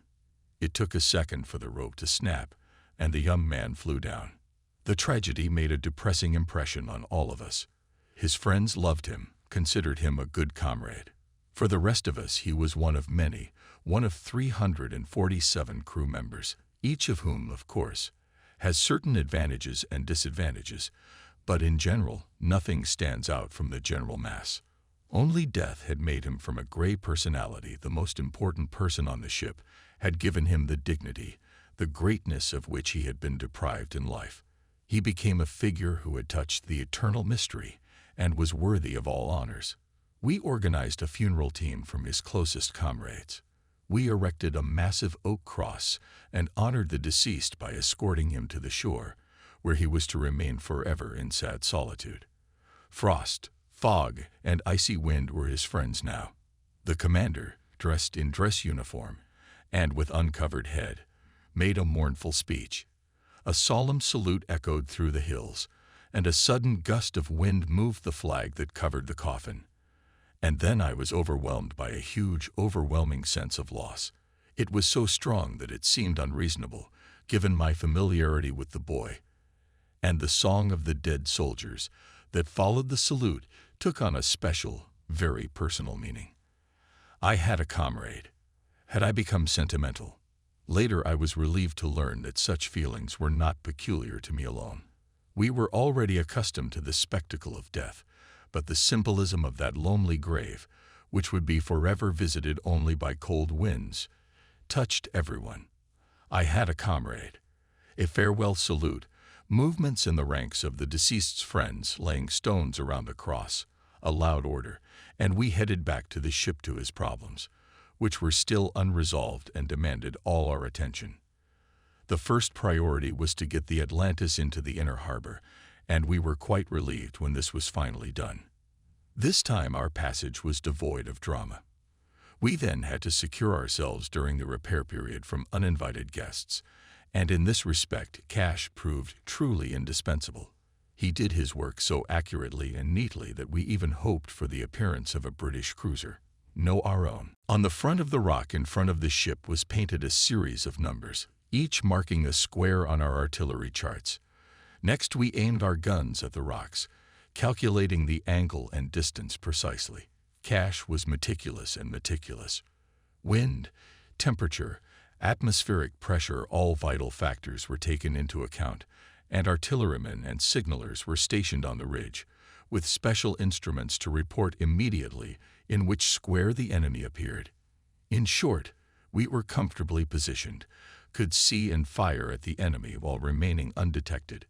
Speaker 1: It took a second for the rope to snap, and the young man flew down. The tragedy made a depressing impression on all of us. His friends loved him, considered him a good comrade. For the rest of us, he was one of many, one of 347 crew members, each of whom, of course, has certain advantages and disadvantages, but in general, nothing stands out from the general mass. Only death had made him from a gray personality the most important person on the ship, had given him the dignity, the greatness of which he had been deprived in life. He became a figure who had touched the eternal mystery and was worthy of all honors. We organized a funeral team from his closest comrades. We erected a massive oak cross and honored the deceased by escorting him to the shore, where he was to remain forever in sad solitude. Frost, fog, and icy wind were his friends now. The commander, dressed in dress uniform and with uncovered head, made a mournful speech. A solemn salute echoed through the hills, and a sudden gust of wind moved the flag that covered the coffin. And then I was overwhelmed by a huge, overwhelming sense of loss. It was so strong that it seemed unreasonable, given my familiarity with the boy. And the song of the dead soldiers, that followed the salute took on a special, very personal meaning. I had a comrade. Had I become sentimental? Later I was relieved to learn that such feelings were not peculiar to me alone. We were already accustomed to the spectacle of death, but the symbolism of that lonely grave, which would be forever visited only by cold winds, touched everyone. I had a comrade. A farewell salute, movements in the ranks of the deceased's friends laying stones around the cross, a loud order, and we headed back to the ship to his problems, which were still unresolved and demanded all our attention. The first priority was to get the Atlantis into the inner harbor, and we were quite relieved when this was finally done. This time our passage was devoid of drama. We then had to secure ourselves during the repair period from uninvited guests, and in this respect Cash proved truly indispensable. He did his work so accurately and neatly that we even hoped for the appearance of a British cruiser, no our own. On the front of the rock in front of the ship was painted a series of numbers, each marking a square on our artillery charts. Next we aimed our guns at the rocks, calculating the angle and distance precisely. Cash was meticulous and meticulous. Wind, temperature, atmospheric pressure, all vital factors were taken into account, and artillerymen and signalers were stationed on the ridge, with special instruments to report immediately in which square the enemy appeared. In short, we were comfortably positioned, could see and fire at the enemy while remaining undetected.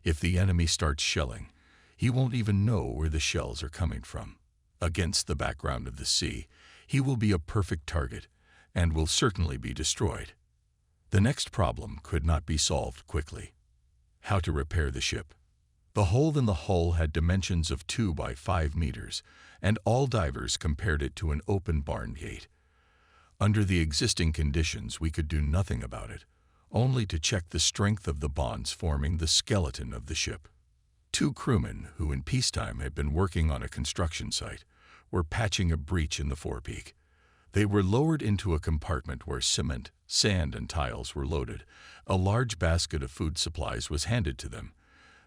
Speaker 1: If the enemy starts shelling, he won't even know where the shells are coming from. Against the background of the sea, he will be a perfect target and will certainly be destroyed. The next problem could not be solved quickly. How to repair the ship. The hole in the hull had dimensions of 2 by 5 meters, and all divers compared it to an open barn gate. Under the existing conditions, we could do nothing about it, only to check the strength of the bonds forming the skeleton of the ship. 2 crewmen, who in peacetime had been working on a construction site, were patching a breach in the forepeak. They were lowered into a compartment where cement, sand, and tiles were loaded. A large basket of food supplies was handed to them.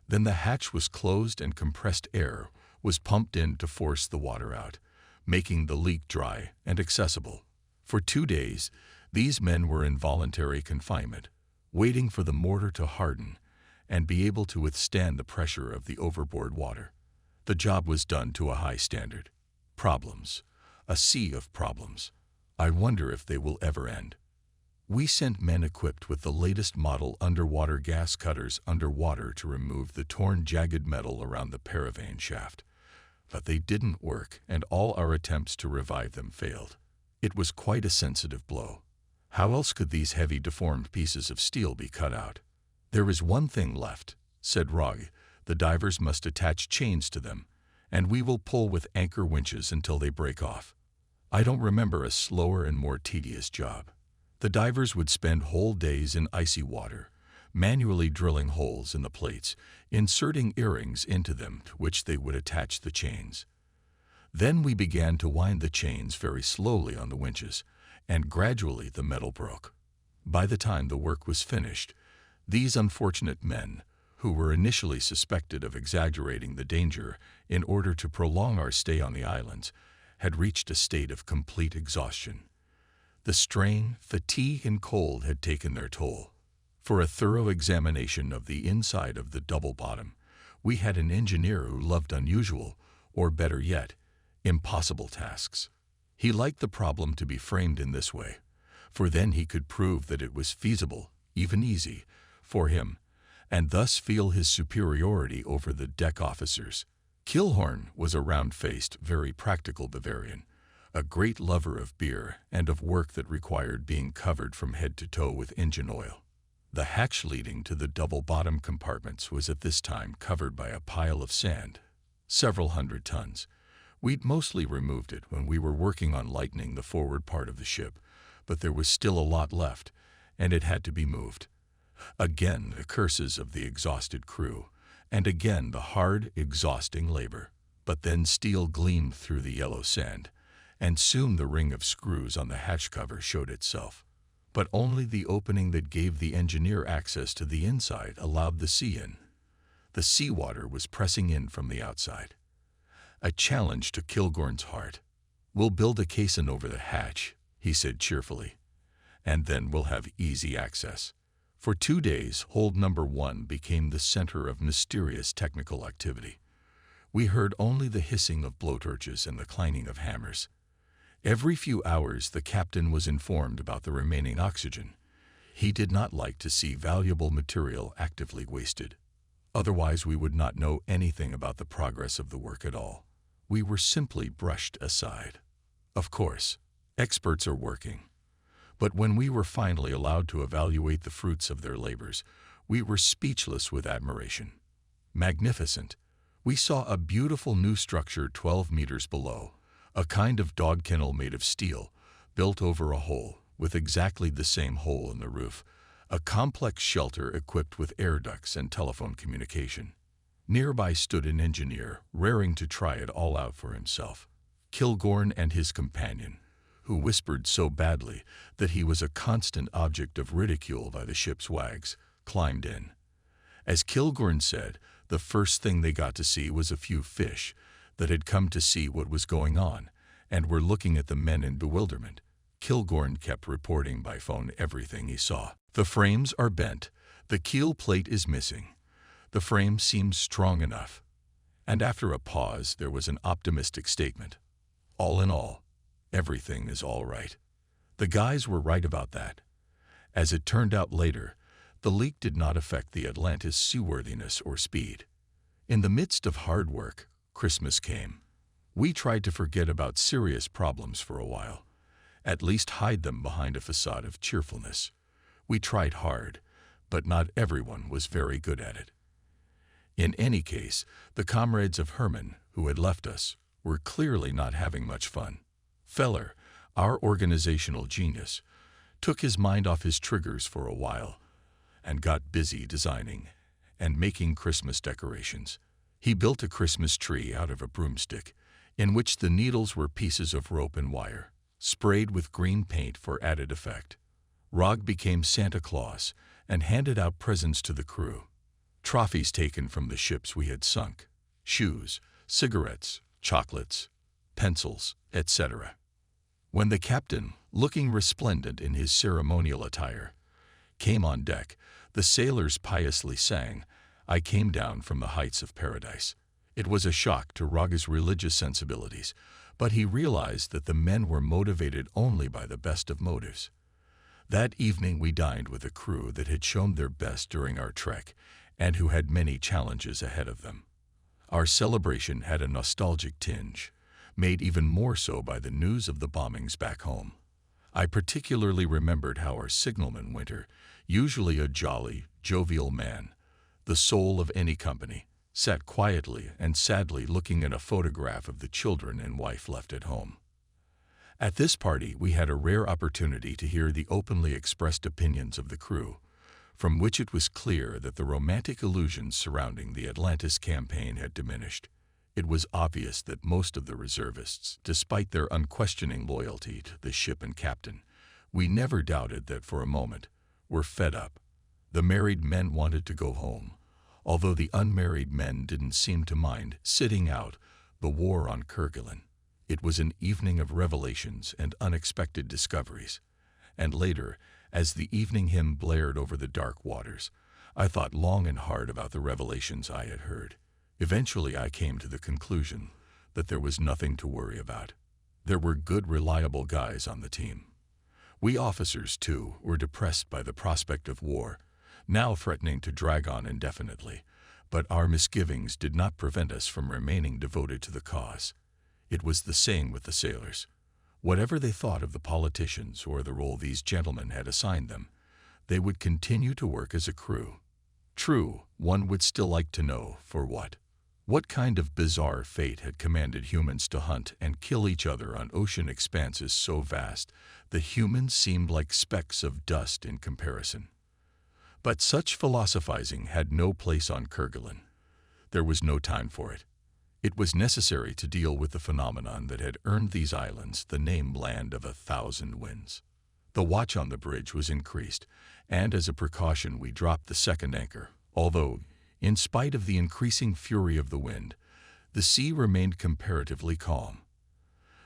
Speaker 1: Then the hatch was closed and compressed air was pumped in to force the water out, making the leak dry and accessible. For 2 days, these men were in voluntary confinement, waiting for the mortar to harden and be able to withstand the pressure of the overboard water. The job was done to a high standard. Problems. A sea of problems. I wonder if they will ever end. We sent men equipped with the latest model underwater gas cutters underwater to remove the torn, jagged metal around the paravane shaft. But they didn't work, and all our attempts to revive them failed. It was quite a sensitive blow. How else could these heavy, deformed pieces of steel be cut out? "There is one thing left," said Rogge. "The divers must attach chains to them, and we will pull with anchor winches until they break off." I don't remember a slower and more tedious job. The divers would spend whole days in icy water, manually drilling holes in the plates, inserting earrings into them to which they would attach the chains. Then we began to wind the chains very slowly on the winches, and gradually the metal broke. By the time the work was finished, these unfortunate men, who were initially suspected of exaggerating the danger in order to prolong our stay on the islands, had reached a state of complete exhaustion. The strain, fatigue, and cold had taken their toll. For a thorough examination of the inside of the double bottom, we had an engineer who loved unusual, or better yet, impossible tasks. He liked the problem to be framed in this way, for then he could prove that it was feasible, even easy, for him, and thus feel his superiority over the deck officers. Kilhorn was a round-faced, very practical Bavarian, a great lover of beer and of work that required being covered from head to toe with engine oil. The hatch leading to the double-bottom compartments was at this time covered by a pile of sand, several hundred tons. We'd mostly removed it when we were working on lightening the forward part of the ship, but there was still a lot left, and it had to be moved. Again the curses of the exhausted crew, and again the hard, exhausting labor. But then steel gleamed through the yellow sand, and soon the ring of screws on the hatch cover showed itself. But only the opening that gave the engineer access to the inside allowed the sea in. The seawater was pressing in from the outside. A challenge to Kilgorn's heart. "We'll build a caisson over the hatch," he said cheerfully, "and then we'll have easy access." For 2 days, hold number 1 became the center of mysterious technical activity. We heard only the hissing of blowtorches and the clanging of hammers. Every few hours, the captain was informed about the remaining oxygen. He did not like to see valuable material actively wasted. Otherwise, we would not know anything about the progress of the work at all. We were simply brushed aside. Of course, experts are working. But when we were finally allowed to evaluate the fruits of their labors, we were speechless with admiration. Magnificent. We saw a beautiful new structure 12 meters below, a kind of dog kennel made of steel, built over a hole, with exactly the same hole in the roof, a complex shelter equipped with air ducts and telephone communication. Nearby stood an engineer, raring to try it all out for himself. Kilgorn and his companion, who whispered so badly that he was a constant object of ridicule by the ship's wags, climbed in. As Kilgorn said, the first thing they got to see was a few fish that had come to see what was going on and were looking at the men in bewilderment. Kilgorn kept reporting by phone everything he saw. "The frames are bent. The keel plate is missing. The frame seems strong enough." And after a pause, there was an optimistic statement. "All in all, everything is all right." The guys were right about that. As it turned out later, the leak did not affect the Atlantis' seaworthiness or speed. In the midst of hard work, Christmas came. We tried to forget about serious problems for a while, at least hide them behind a facade of cheerfulness. We tried hard, but not everyone was very good at it. In any case, the comrades of Herman, who had left us, were clearly not having much fun. Feller, our organizational genius, took his mind off his triggers for a while and got busy designing and making Christmas decorations. He built a Christmas tree out of a broomstick, in which the needles were pieces of rope and wire, sprayed with green paint for added effect. Rog became Santa Claus and handed out presents to the crew. Trophies taken from the ships we had sunk, shoes, cigarettes, chocolates, pencils, etc. When the captain, looking resplendent in his ceremonial attire, came on deck, the sailors piously sang, "I came down from the heights of paradise." It was a shock to Raga's religious sensibilities, but he realized that the men were motivated only by the best of motives. That evening we dined with a crew that had shown their best during our trek and who had many challenges ahead of them. Our celebration had a nostalgic tinge, made even more so by the news of the bombings back home. I particularly remembered how our signalman Winter, usually a jolly, jovial man, the soul of any company, sat quietly and sadly looking at a photograph of the children and wife left at home. At this party, we had a rare opportunity to hear the openly expressed opinions of the crew, from which it was clear that the romantic illusions surrounding the Atlantis campaign had diminished. It was obvious that most of the reservists, despite their unquestioning loyalty to the ship and captain, we never doubted that for a moment, were fed up. The married men wanted to go home, although the unmarried men didn't seem to mind sitting out the war on Kerguelen. It was an evening of revelations and unexpected discoveries, and later, as the evening hymn blared over the dark waters, I thought long and hard about the revelations I had heard. Eventually, I came to the conclusion that there was nothing to worry about. There were good, reliable guys on the team. We officers, too, were depressed by the prospect of war, now threatening to drag on indefinitely, but our misgivings did not prevent us from remaining devoted to the cause. It was the same with the sailors. Whatever they thought of the politicians or the role these gentlemen had assigned them, they would continue to work as a crew. True, one would still like to know for what. What kind of bizarre fate had commanded humans to hunt and kill each other on ocean expanses so vast that humans seemed like specks of dust in comparison? But such philosophizing had no place on Kerguelen. There was no time for it. It was necessary to deal with the phenomenon that had earned these islands the name Land of 1,000 Winds. The watch on the bridge was increased, and as a precaution we dropped the second anchor, although, In spite of the increasing fury of the wind, the sea remained comparatively calm.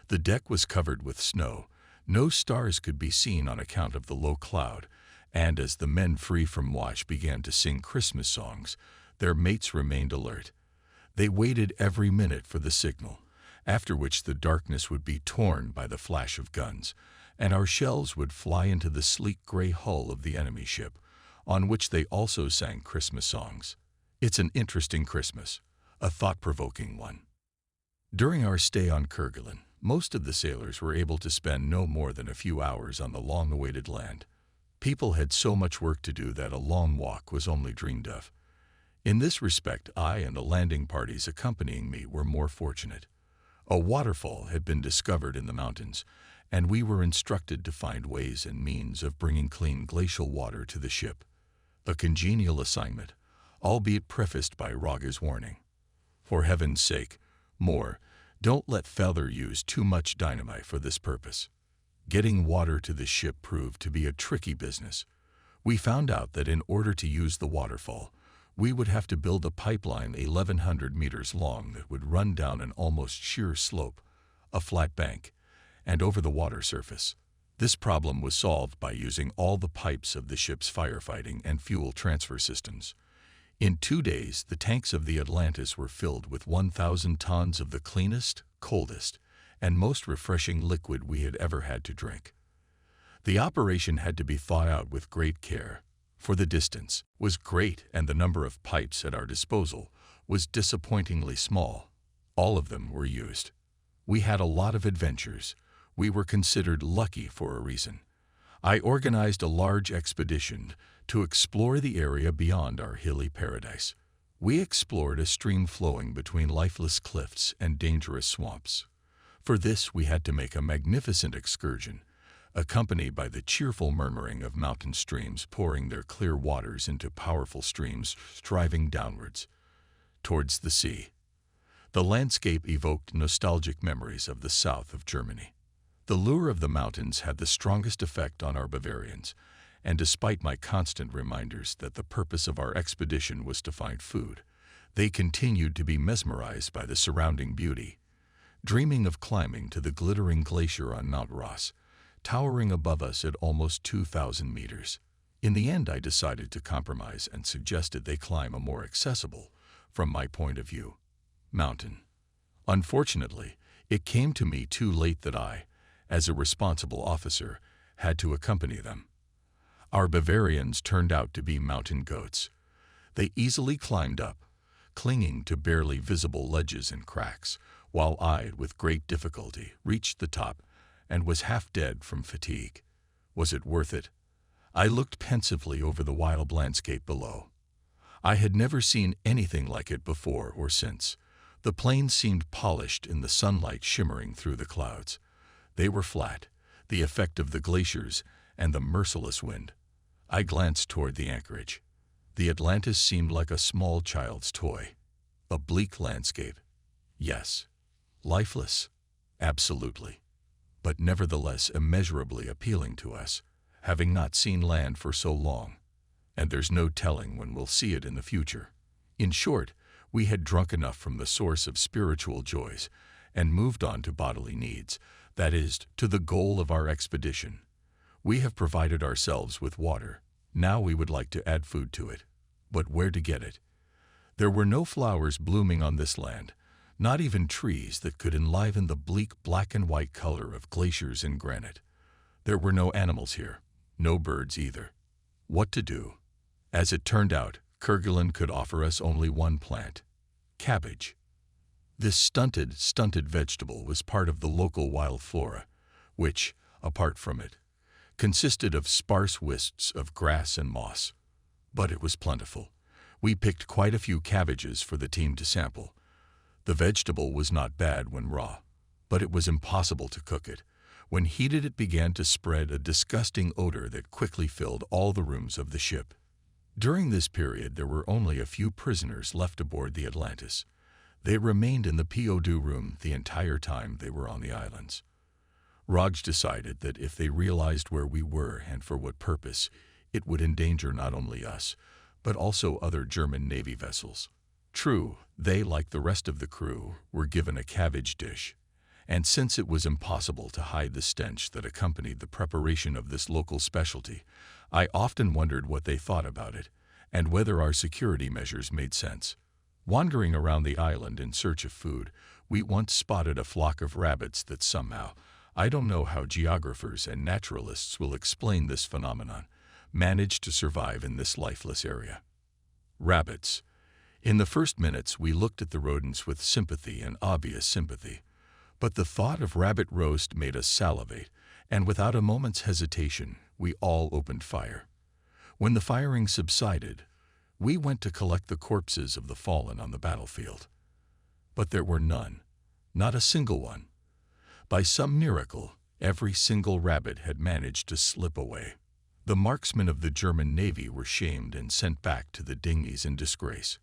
Speaker 1: The deck was covered with snow, no stars could be seen on account of the low cloud, and as the men free from watch began to sing Christmas songs, their mates remained alert. They waited every minute for the signal, after which the darkness would be torn by the flash of guns, and our shells would fly into the sleek gray hull of the enemy ship, on which they also sang Christmas songs. It's an interesting Christmas, a thought-provoking one. During our stay on Kerguelen, most of the sailors were able to spend no more than a few hours on the long-awaited land. People had so much work to do that a long walk was only dreamed of. In this respect, I and the landing parties accompanying me were more fortunate. A waterfall had been discovered in the mountains, and we were instructed to find ways and means of bringing clean glacial water to the ship. A congenial assignment, albeit prefaced by Raga's warning. For heaven's sake, don't let Feather use too much dynamite for this purpose. Getting water to the ship proved to be a tricky business. We found out that in order to use the waterfall, we would have to build a pipeline 1,100 meters long that would run down an almost sheer slope, a flat bank, and over the water surface. This problem was solved by using all the pipes of the ship's firefighting and fuel transfer systems. In 2 days, the tanks of the Atlantis were filled with 1,000 tons of the cleanest, coldest, and most refreshing liquid we had ever had to drink. The operation had to be thought out with great care, for the distance was great and the number of pipes at our disposal was disappointingly small. All of them were used. We had a lot of adventures. We were considered lucky for a reason. I organized a large expedition to explore the area beyond our hilly paradise. We explored a stream flowing between lifeless cliffs and dangerous swamps. For this, we had to make a magnificent excursion, accompanied by the cheerful murmuring of mountain streams pouring their clear waters into powerful streams striving downwards, towards the sea. The landscape evoked nostalgic memories of the south of Germany. The lure of the mountains had the strongest effect on our Bavarians, and despite my constant reminders that the purpose of our expedition was to find food, they continued to be mesmerized by the surrounding beauty, dreaming of climbing to the glittering glacier on Mount Ross, towering above us at almost 2,000 meters. In the end, I decided to compromise and suggested they climb a more accessible, from my point of view, mountain. Unfortunately, it came to me too late that I, as a responsible officer, had to accompany them. Our Bavarians turned out to be mountain goats. They easily climbed up, clinging to barely visible ledges and cracks, while I, with great difficulty, reached the top and was half dead from fatigue. Was it worth it? I looked pensively over the wild landscape below. I had never seen anything like it before or since. The plains seemed polished in the sunlight shimmering through the clouds. They were flat, the effect of the glaciers and the merciless wind. I glanced toward the anchorage. The Atlantis seemed like a small child's toy. A bleak landscape. Yes. Lifeless. Absolutely. But nevertheless immeasurably appealing to us, having not seen land for so long. And there's no telling when we'll see it in the future. In short, we had drunk enough from the source of spiritual joys and moved on to bodily needs, that is, to the goal of our expedition. We have provided ourselves with water. Now we would like to add food to it. But where to get it? There were no flowers blooming on this land, not even trees that could enliven the bleak black and white color of glaciers and granite. There were no animals here, no birds either. What to do? As it turned out, Kerguelen could offer us only one plant: cabbage. This stunted vegetable was part of the local wild flora, which, apart from it, consisted of sparse wisps of grass and moss. But it was plentiful. We picked quite a few cabbages for the team to sample. The vegetable was not bad when raw, but it was impossible to cook it. When heated, it began to spread a disgusting odor that quickly filled all the rooms of the ship. During this period, there were only a few prisoners left aboard the Atlantis. They remained in the POD room the entire time they were on the islands. Raj decided that if they realized where we were and for what purpose, it would endanger not only us, but also other German Navy vessels. True, they, like the rest of the crew, were given a cabbage dish, and since it was impossible to hide the stench that accompanied the preparation of this local specialty, I often wondered what they thought about it, and whether our security measures made sense. Wandering around the island in search of food, we once spotted a flock of rabbits that somehow, I don't know how geographers and naturalists will explain this phenomenon, managed to survive in this lifeless area. Rabbits. In the first minutes, we looked at the rodents with sympathy and obvious sympathy. But the thought of rabbit roast made us salivate, and without a moment's hesitation, we all opened fire. When the firing subsided, we went to collect the corpses of the fallen on the battlefield. But there were none, not a single one. By some miracle, every single rabbit had managed to slip away. The marksmen of the German Navy were shamed and sent back to the dinghies in disgrace.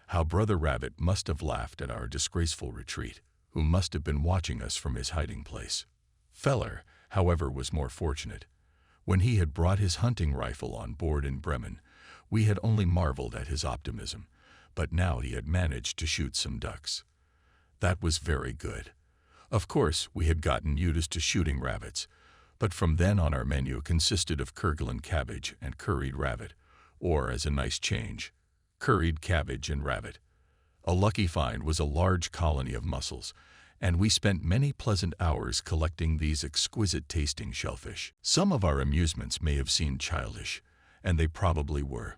Speaker 1: How Brother Rabbit must have laughed at our disgraceful retreat, who must have been watching us from his hiding place. Feller, however, was more fortunate. When he had brought his hunting rifle on board in Bremen, we had only marveled at his optimism, but now he had managed to shoot some ducks. That was very good. Of course, we had gotten used to shooting rabbits, but from then on our menu consisted of Kerguelen cabbage and curried rabbit, or, as a nice change, curried cabbage and rabbit. A lucky find was a large colony of mussels, and we spent many pleasant hours collecting these exquisite-tasting shellfish. Some of our amusements may have seemed childish, and they probably were.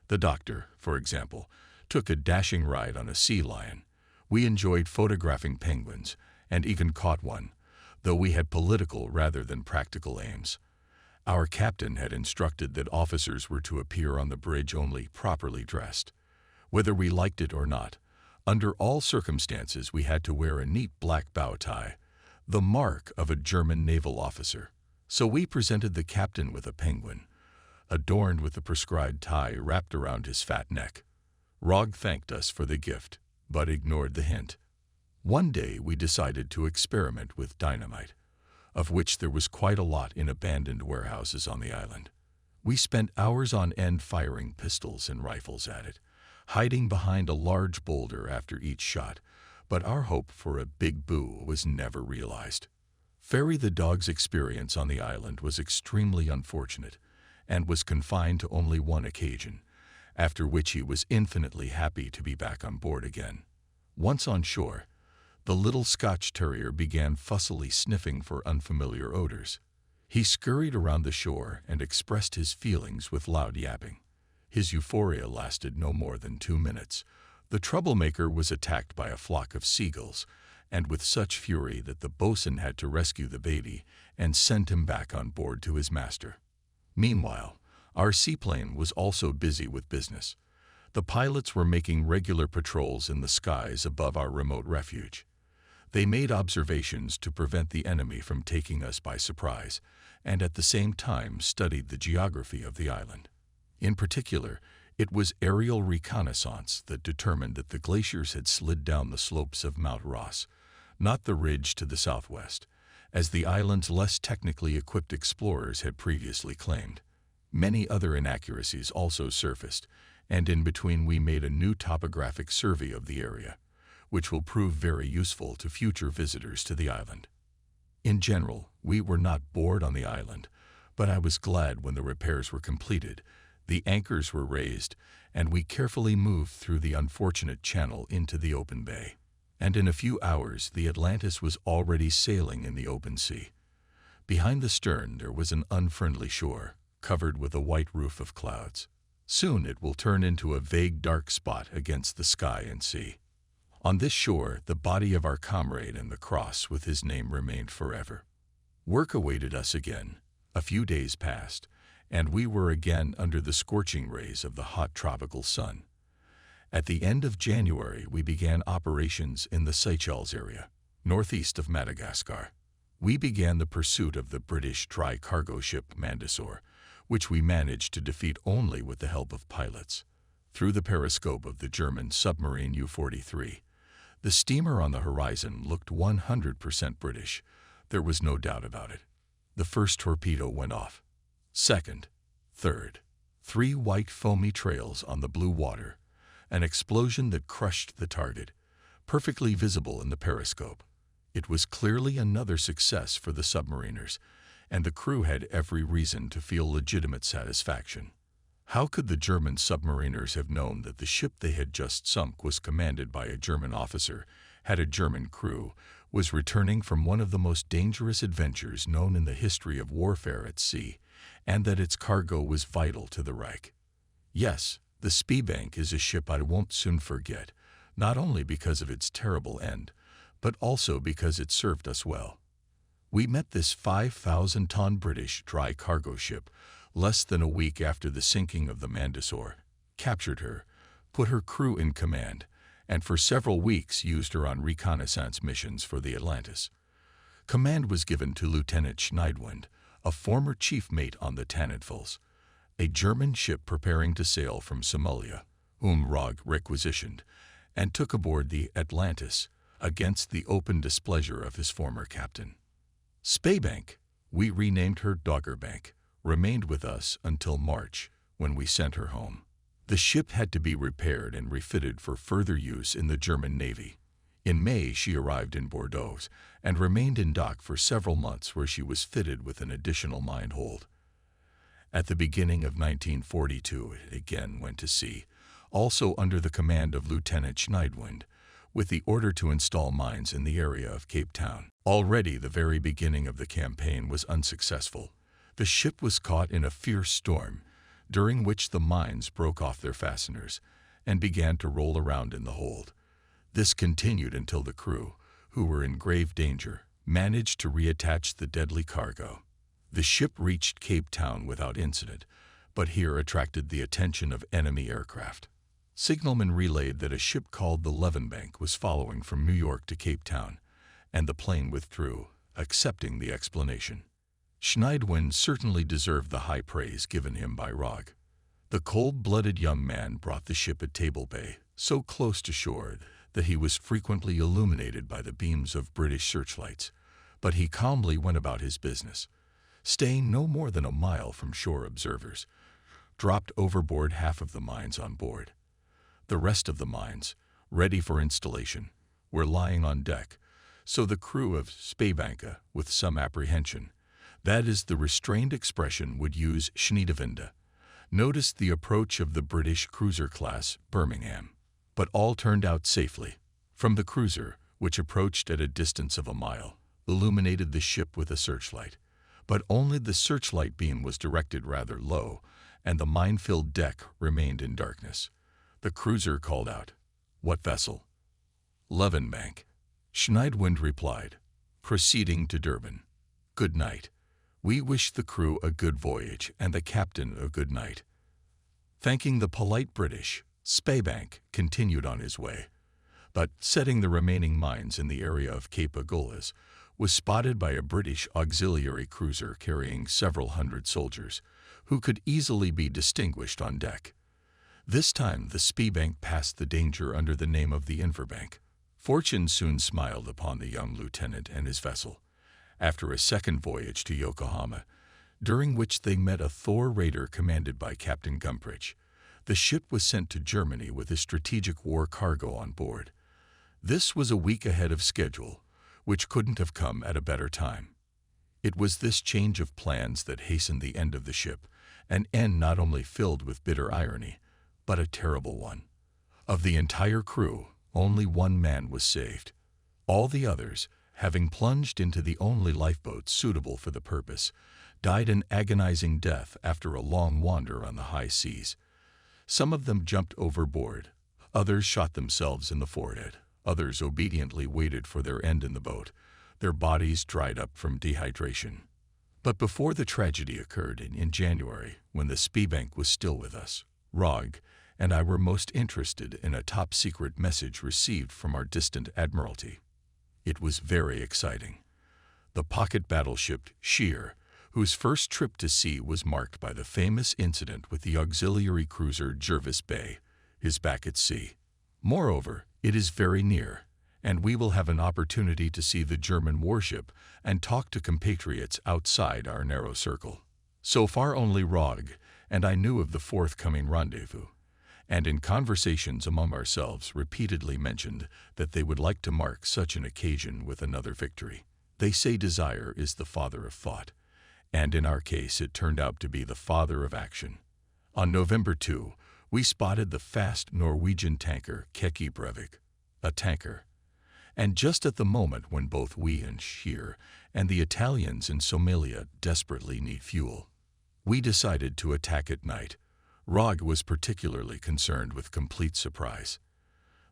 Speaker 1: The doctor, for example, took a dashing ride on a sea lion. We enjoyed photographing penguins, and even caught one, though we had political rather than practical aims. Our captain had instructed that officers were to appear on the bridge only properly dressed. Whether we liked it or not, under all circumstances we had to wear a neat black bow tie, the mark of a German naval officer. So we presented the captain with a penguin, adorned with the prescribed tie wrapped around his fat neck. Rog thanked us for the gift, but ignored the hint. One day we decided to experiment with dynamite, of which there was quite a lot in abandoned warehouses on the island. We spent hours on end firing pistols and rifles at it, hiding behind a large boulder after each shot, but our hope for a big boo was never realized. Ferry the dog's experience on the island was extremely unfortunate, and was confined to only one occasion, after which he was infinitely happy to be back on board again. Once on shore, the little Scotch terrier began fussily sniffing for unfamiliar odors. He scurried around the shore and expressed his feelings with loud yapping. His euphoria lasted no more than 2 minutes. The troublemaker was attacked by a flock of seagulls, and with such fury that the boatswain had to rescue the baby and send him back on board to his master. Meanwhile, our seaplane was also busy with business. The pilots were making regular patrols in the skies above our remote refuge. They made observations to prevent the enemy from taking us by surprise, and at the same time studied the geography of the island. In particular, it was aerial reconnaissance that determined that the glaciers had slid down the slopes of Mount Ross, not the ridge to the southwest, as the island's less technically equipped explorers had previously claimed. Many other inaccuracies also surfaced, and in between we made a new topographic survey of the area, which will prove very useful to future visitors to the island. In general, we were not bored on the island, but I was glad when the repairs were completed, the anchors were raised, and we carefully moved through the unfortunate channel into the open bay. And in a few hours the Atlantis was already sailing in the open sea. Behind the stern there was an unfriendly shore, covered with a white roof of clouds. Soon it will turn into a vague dark spot against the sky and sea. On this shore, the body of our comrade and the cross with his name remained forever. Work awaited us again. A few days passed, and we were again under the scorching rays of the hot tropical sun. At the end of January, we began operations in the Seychelles area, northeast of Madagascar. We began the pursuit of the British dry cargo ship Mandsaur, which we managed to defeat only with the help of pilots. Through the periscope of the German submarine U-43, the steamer on the horizon looked 100% British. There was no doubt about it. The first torpedo went off. Second, third, 3 white foamy trails on the blue water, an explosion that crushed the target, perfectly visible in the periscope. It was clearly another success for the submariners, and the crew had every reason to feel legitimate satisfaction. How could the German submariners have known that the ship they had just sunk was commanded by a German officer, had a German crew, was returning from one of the most dangerous adventures known in the history of warfare at sea, and that its cargo was vital to the Reich? Yes, the Speebank is a ship I won't soon forget, not only because of its terrible end, but also because it served us well. We met this 5,000-ton British dry cargo ship less than a week after the sinking of the Mandsaur, captured her, put her crew in command, and for several weeks used her on reconnaissance missions for the Atlantis. Command was given to Lieutenant Schneidwind, a former chief mate on the Tannenfels, a German ship preparing to sail from Somalia, whom Rogge requisitioned, and took aboard the Atlantis against the open displeasure of his former captain. Speebank, we renamed her Doggerbank, remained with us until March, when we sent her home. The ship had to be repaired and refitted for further use in the German Navy. In May, she arrived in Bordeaux and remained in dock for several months, where she was fitted with an additional mine hold. At the beginning of 1942, it again went to sea, also under the command of Lieutenant Schneidwind, with the order to install mines in the area of Cape Town. Already the very beginning of the campaign was unsuccessful. The ship was caught in a fierce storm, during which the mines broke off their fasteners and began to roll around in the hold. This continued until the crew, who were in grave danger, managed to reattach the deadly cargo. The ship reached Cape Town without incident, but here attracted the attention of enemy aircraft. Signalmen relayed that a ship called the Leeuwenbank was following from New York to Cape Town, and the plane withdrew, accepting the explanation. Schneidwind certainly deserved the high praise given him by Rogge. The cold-blooded young man brought the ship at Table Bay, so close to shore that he was frequently illuminated by the beams of British searchlights, but he calmly went about his business, staying no more than a mile from shore observers, dropped overboard half of the mines on board. The rest of the mines, ready for installation, were lying on deck, so the crew of Speebank, with some apprehension, that is the restrained expression would use Schneidewinde, noticed the approach of the British cruiser class Birmingham. But all turned out safely. From the cruiser, which approached at a distance of a mile, illuminated the ship with a searchlight. But only the searchlight beam was directed rather low, and the mine-filled deck remained in darkness. The cruiser called out, "What vessel?" "Leeuwenbank." Schneidwind replied, proceeding to Durban, "Good night. We wish the crew a good voyage and the captain a good night." Thanking the polite British, Speebank continued on his way, but setting the remaining mines in the area of Cape Agulhas, was spotted by a British auxiliary cruiser carrying several hundred soldiers, who could easily be distinguished on deck. This time the Speebank passed the danger under the name of the Inverbank. Fortune soon smiled upon the young lieutenant and his vessel. After a second voyage to Yokohama, during which they met a Thor raider commanded by Captain Gumprich, the ship was sent to Germany with a strategic war cargo on board. This was a week ahead of schedule, which couldn't have come at a better time. It was this change of plans that hastened the end of the ship, an end not only filled with bitter irony, but a terrible one. Of the entire crew, only one man was saved. All the others, having plunged into the only lifeboat suitable for the purpose, died an agonizing death after a long wander on the high seas. Some of them jumped overboard, others shot themselves in the forehead, others obediently waited for their end in the boat, their bodies dried up from dehydration. But before the tragedy occurred in January, when the Speebank was still with us, Rogge and I were most interested in a top-secret message received from our distant Admiralty. It was very exciting. The pocket battleship Scheer, whose first trip to sea was marked by the famous incident with the auxiliary cruiser Jervis Bay, is back at sea. Moreover, it is very near, and we will have an opportunity to see the German warship and talk to compatriots outside our narrow circle. So far only Rogge and I knew of the forthcoming rendezvous, and in conversations among ourselves repeatedly mentioned that they would like to mark such an occasion with another victory. They say desire is the father of thought, and in our case it turned out to be the father of action. On November 2, we spotted the fast Norwegian tanker Keki Brevik, a tanker. And just at the moment when both we and Scheer and the Italians in Somalia desperately need fuel, we decided to attack at night. Rog was particularly concerned with complete surprise.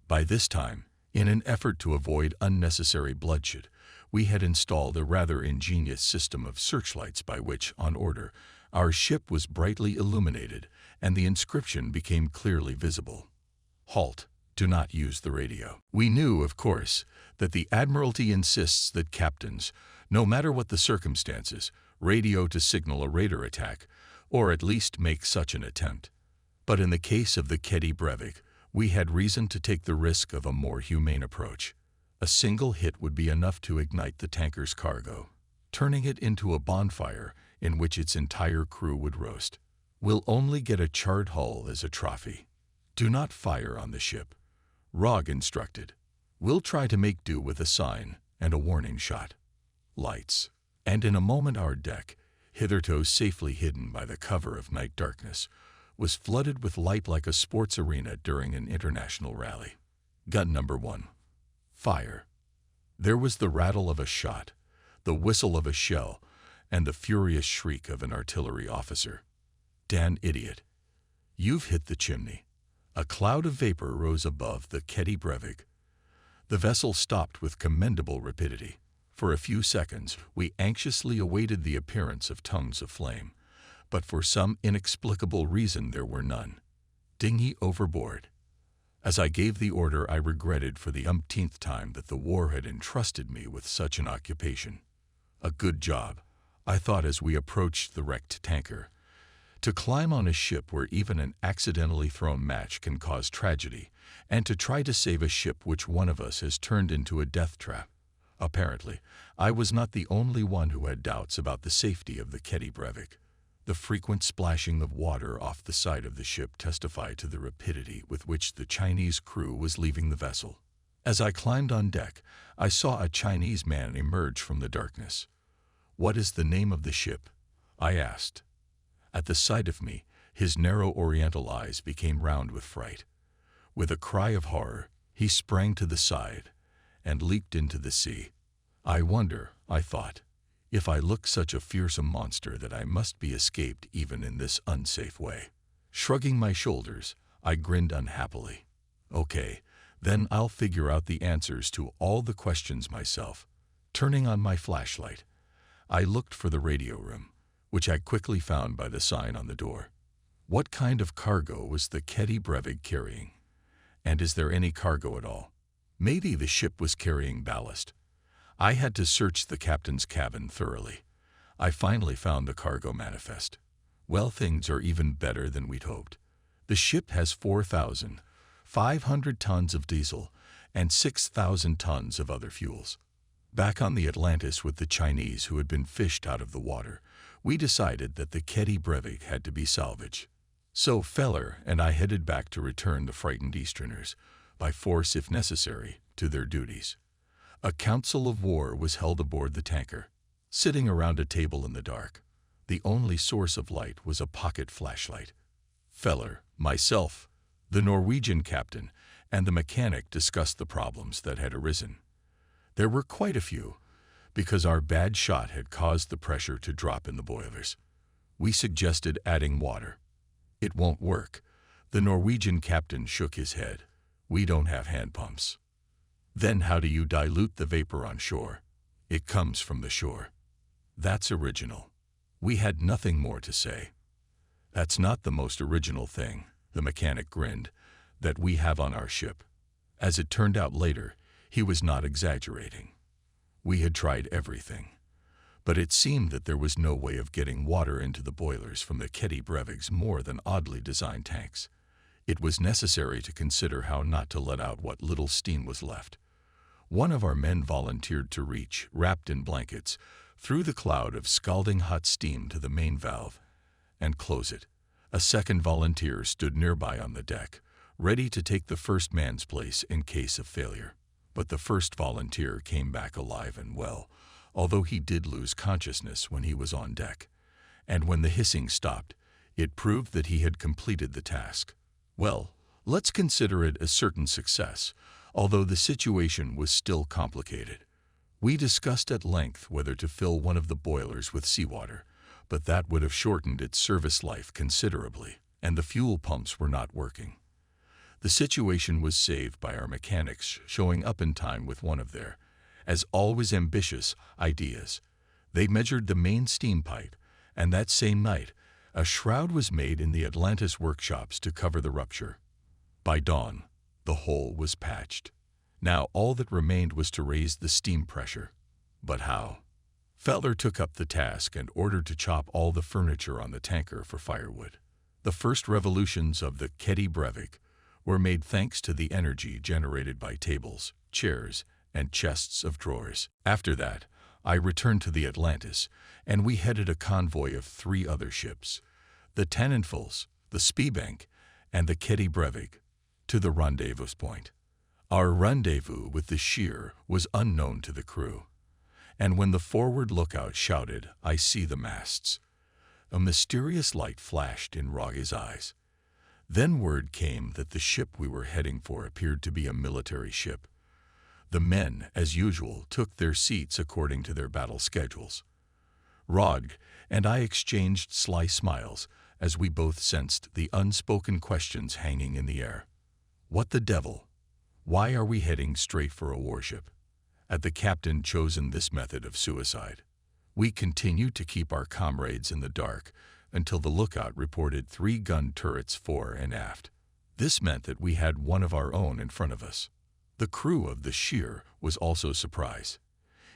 Speaker 1: By this time, in an effort to avoid unnecessary bloodshed, we had installed a rather ingenious system of searchlights by which, on order, our ship was brightly illuminated and the inscription became clearly visible. Halt. Do not use the radio. We knew, of course, that the Admiralty insists that captains, no matter what the circumstances, radio to signal a raider attack, or at least make such an attempt. But in the case of the Keti Brevik, we had reason to take the risk of a more humane approach. A single hit would be enough to ignite the tanker's cargo, turning it into a bonfire in which its entire crew would roast. We'll only get a charred hull as a trophy. Do not fire on the ship, Rog instructed. We'll try to make do with a sign and a warning shot. Lights. And in a moment our deck, hitherto safely hidden by the cover of night darkness, was flooded with light like a sports arena during an international rally. Gun number 1. Fire. There was the rattle of a shot, the whistle of a shell, and the furious shriek of an artillery officer. Dan, idiot. You've hit the chimney. A cloud of vapor rose above the Keti Brevik. The vessel stopped with commendable rapidity. For a few seconds, we anxiously awaited the appearance of tongues of flame, but for some inexplicable reason there were none. Dinghy overboard. As I gave the order, I regretted for the umpteenth time that the war had entrusted me with such an occupation. A good job, I thought as we approached the wrecked tanker. To climb on a ship where even an accidentally thrown match can cause tragedy, and to try to save a ship which one of us has turned into a death trap. Apparently, I was not the only one who had doubts about the safety of the Keti Brevik. The frequent splashing of water off the side of the ship testified to the rapidity with which the Chinese crew was leaving the vessel. As I climbed on deck, I saw a Chinese man emerge from the darkness. "What is the name of the ship?" I asked. At the sight of me, his narrow oriental eyes became round with fright. With a cry of horror, he sprang to the side and leaped into the sea. I wonder, I thought, if I look such a fearsome monster that I must be escaped even in this unsafe way. Shrugging my shoulders, I grinned unhappily. Okay, then I'll figure out the answers to all the questions myself. Turning on my flashlight, I looked for the radio room, which I quickly found by the sign on the door. What kind of cargo was the Keti Brevik carrying? And is there any cargo at all? Maybe the ship was carrying ballast. I had to search the captain's cabin thoroughly. I finally found the cargo manifest. Well, things are even better than we'd hoped. The ship has 4,500 tons of diesel and 6,000 tons of other fuels. Back on the Atlantis with the Chinese who had been fished out of the water, we decided that the Keti Brevik had to be salvaged. So Feller and I headed back to return the frightened Easterners, by force if necessary, to their duties. A council of war was held aboard the tanker. Sitting around a table in the dark, the only source of light was a pocket flashlight. Feller, myself, the Norwegian captain, and the mechanic discussed the problems that had arisen. There were quite a few, because our bad shot had caused the pressure to drop in the boilers. We suggested adding water. It won't work. The Norwegian captain shook his head. We don't have hand pumps. Then how do you dilute the vapor on shore? It comes from the shore. That's original. We had nothing more to say. That's not the most original thing, the mechanic grinned, that we have on our ship. As it turned out later, he was not exaggerating. We had tried everything, but it seemed that there was no way of getting water into the boilers from the Keti Brevik's more than oddly designed tanks. It was necessary to consider how not to let out what little steam was left. One of our men volunteered to reach, wrapped in blankets, through the cloud of scalding hot steam to the main valve and close it. A second volunteer stood nearby on the deck, ready to take the first man's place in case of failure. But the first volunteer came back alive and well, although he did lose consciousness when he was on deck. And when the hissing stopped, it proved that he had completed the task. Well, let's consider it a certain success, although the situation was still complicated. We discussed at length whether to fill one of the boilers with seawater, but that would have shortened its service life considerably, and the fuel pumps were not working. The situation was saved by our mechanics showing up in time with one of their, as always, ambitious ideas. They measured the main steam pipe, and that same night, a shroud was made in the Atlantis workshops to cover the rupture. By dawn, the hole was patched. Now all that remained was to raise the steam pressure. But how? Felder took up the task and ordered to chop all the furniture on the tanker for firewood. The first revolutions of the Ketty Brevik were made thanks to the energy generated by tables, chairs, and chests of drawers. After that, I returned to the Atlantis, and we headed a convoy of 3 other ships, the Tannenfels, the Spiebank, and the Ketty Brevik, to the rendezvous point. Our rendezvous with the Sheer was unknown to the crew, and when the forward lookout shouted, "I see the masts," a mysterious light flashed in Rogge's eyes. Then word came that the ship we were heading for appeared to be a military ship. The men, as usual, took their seats according to their battle schedules. Rogge and I exchanged sly smiles as we both sensed the unspoken questions hanging in the air. What the devil? Why are we heading straight for a warship? Had the captain chosen this method of suicide? We continued to keep our comrades in the dark until the lookout reported 3 gun turrets fore and aft. This meant that we had one of our own in front of us. The crew of the Sheer was also surprised.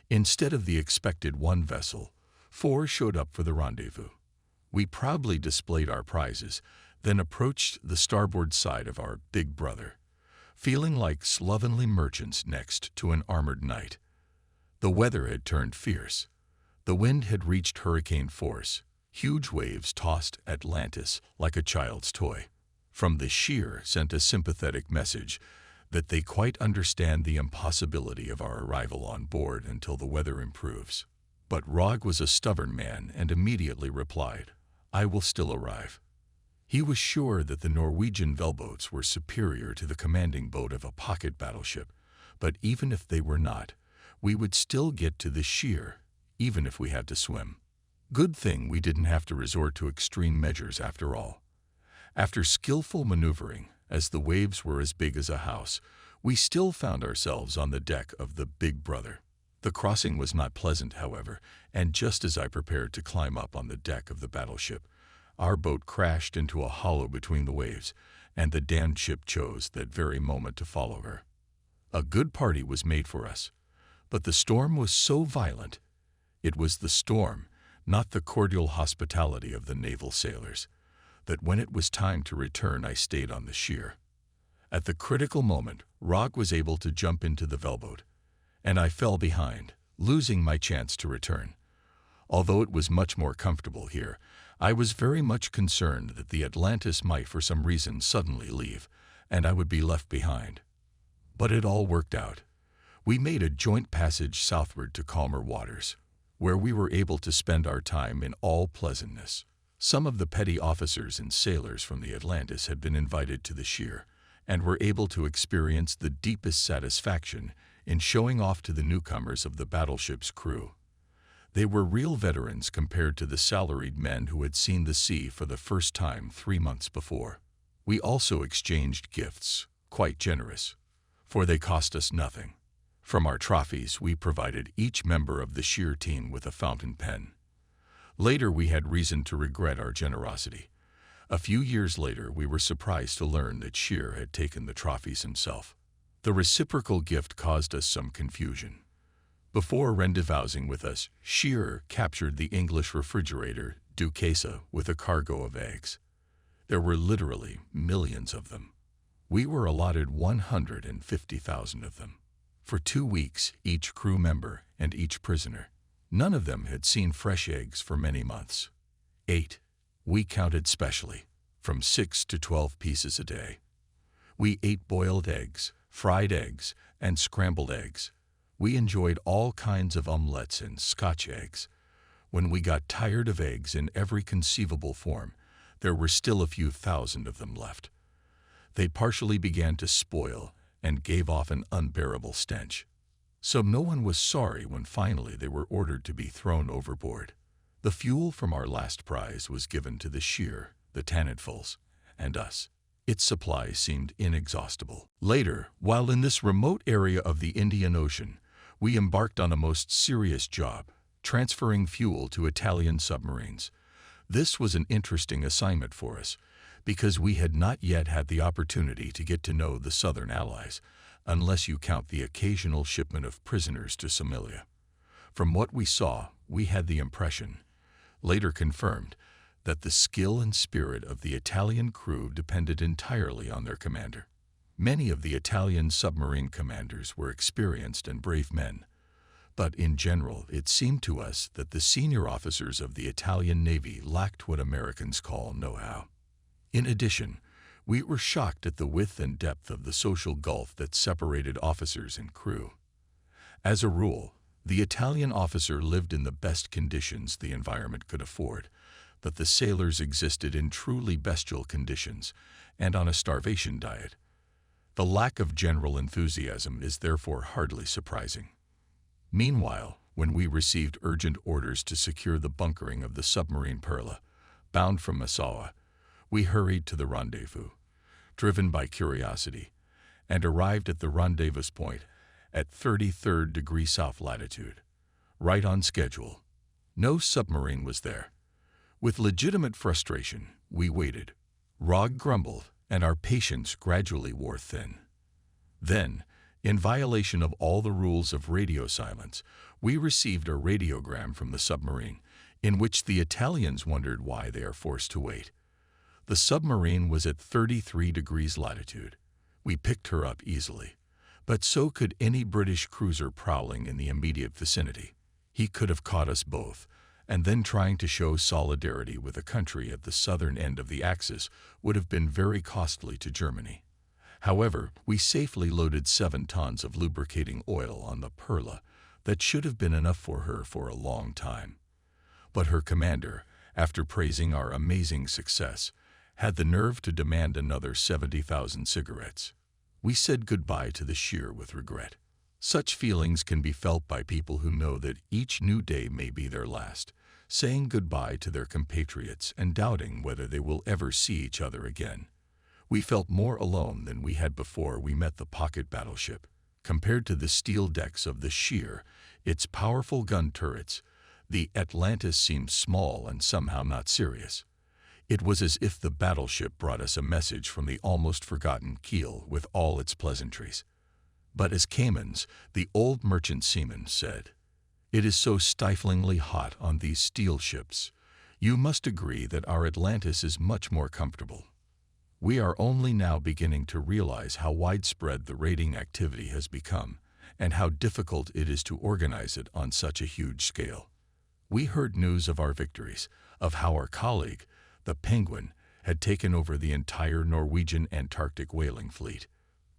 Speaker 1: Instead of the expected 1 vessel, 4 showed up for the rendezvous. We proudly displayed our prizes, then approached the starboard side of our big brother, feeling like slovenly merchants next to an armored knight. The weather had turned fierce. The wind had reached hurricane force. Huge waves tossed Atlantis like a child's toy. From the Sheer sent a sympathetic message that they quite understand the impossibility of our arrival on board until the weather improves. But Rogge was a stubborn man and immediately replied, "I will still arrive." He was sure that the Norwegian Velboats were superior to the commanding boat of a pocket battleship, but even if they were not, we would still get to the Sheer, even if we had to swim. Good thing we didn't have to resort to extreme measures after all. After skillful maneuvering, as the waves were as big as a house, we still found ourselves on the deck of the Big Brother. The crossing was not pleasant, however, and just as I prepared to climb up on the deck of the battleship, our boat crashed into a hollow between the waves, and the damned ship chose that very moment to follow her. A good party was made for us, but the storm was so violent. It was the storm, not the cordial hospitality of the naval sailors, that when it was time to return I stayed on the Sheer. At the critical moment, Rogge was able to jump into the Velboat, and I fell behind, losing my chance to return. Although it was much more comfortable here, I was very much concerned that the Atlantis might for some reason suddenly leave, and I would be left behind. But it all worked out. We made a joint passage southward to calmer waters, where we were able to spend our time in all pleasantness. Some of the petty officers and sailors from the Atlantis had been invited to the Sheer, and were able to experience the deepest satisfaction in showing off to the newcomers of the battleship's crew. They were real veterans compared to the salaried men who had seen the sea for the first time 3 months before. We also exchanged gifts, quite generous, for they cost us nothing. From our trophies, we provided each member of the Sheer team with a fountain pen. Later, we had reason to regret our generosity. A few years later, we were surprised to learn that Sheer had taken the trophies himself. The reciprocal gift caused us some confusion. Before rendezvousing with us, Sheer captured the English refrigerator Duquesa with a cargo of eggs. There were literally millions of them. We were allotted 150,000 of them. For 2 weeks, each crew member and each prisoner. None of them had seen fresh eggs for many months. 8. We counted specially. from 6 to 12 pieces a day. We ate boiled eggs, fried eggs, and scrambled eggs. We enjoyed all kinds of omelettes and Scotch eggs. When we got tired of eggs in every conceivable form, there were still a few thousand of them left. They partially began to spoil and gave off an unbearable stench. So no one was sorry when finally they were ordered to be thrown overboard. The fuel from our last prize was given to the shear, the tannidfuls, and us. Its supply seemed inexhaustible. Later, while in this remote area of the Indian Ocean, we embarked on a most serious job, transferring fuel to Italian submarines. This was an interesting assignment for us, because we had not yet had the opportunity to get to know the Southern Allies, unless you count the occasional shipment of prisoners to Somalia. From what we saw, we had the impression, later confirmed, that the skill and spirit of the Italian crew depended entirely on their commander. Many of the Italian submarine commanders were experienced and brave men, but in general it seemed to us that the senior officers of the Italian Navy lacked what Americans call know-how. In addition, we were shocked at the width and depth of the social gulf that separated officers and crew. As a rule, the Italian officer lived in the best conditions the environment could afford, but the sailors existed in truly bestial conditions and on a starvation diet. The lack of general enthusiasm is therefore hardly surprising. Meanwhile, when we received urgent orders to secure the bunkering of the submarine Perla, bound from Massawa, we hurried to the rendezvous, driven by curiosity, and arrived at the rendezvous point at 33rd degree south latitude, right on schedule. No submarine was there. With legitimate frustration, we waited. Rog grumbled, and our patience gradually wore thin. Then, in violation of all the rules of radio silence, we received a radiogram from the submarine, in which the Italians wondered why they are forced to wait. The submarine was at 33 degrees latitude. We picked her up easily, but so could any British cruiser prowling in the immediate vicinity. He could have caught us both, and then trying to show solidarity with a country at the southern end of the Axis would have been very costly to Germany. However, we safely loaded 7 tons of lubricating oil on the Perla that should have been enough for her for a long time. But her commander, after praising our amazing success, had the nerve to demand another 70,000 cigarettes. We said goodbye to the shear with regret. Such feelings can be felt by people who know that each new day may be their last, saying goodbye to their compatriots and doubting whether they will ever see each other again. We felt more alone than we had before we met the pocket battleship. Compared to the steel decks of the shear, its powerful gun turrets, the Atlantis seemed small and somehow not serious. It was as if the battleship brought us a message from the almost forgotten Kiel with all its pleasantries. But as Caymans, the old merchant seaman, said, "It is so stiflingly hot on these steel ships. You must agree that our Atlantis is much more comfortable." We are only now beginning to realize how widespread the raiding activity has become and how difficult it is to organize it on such a huge scale. We heard news of our victories, of how our colleague, the Penguin, had taken over the entire Norwegian Antarctic whaling fleet.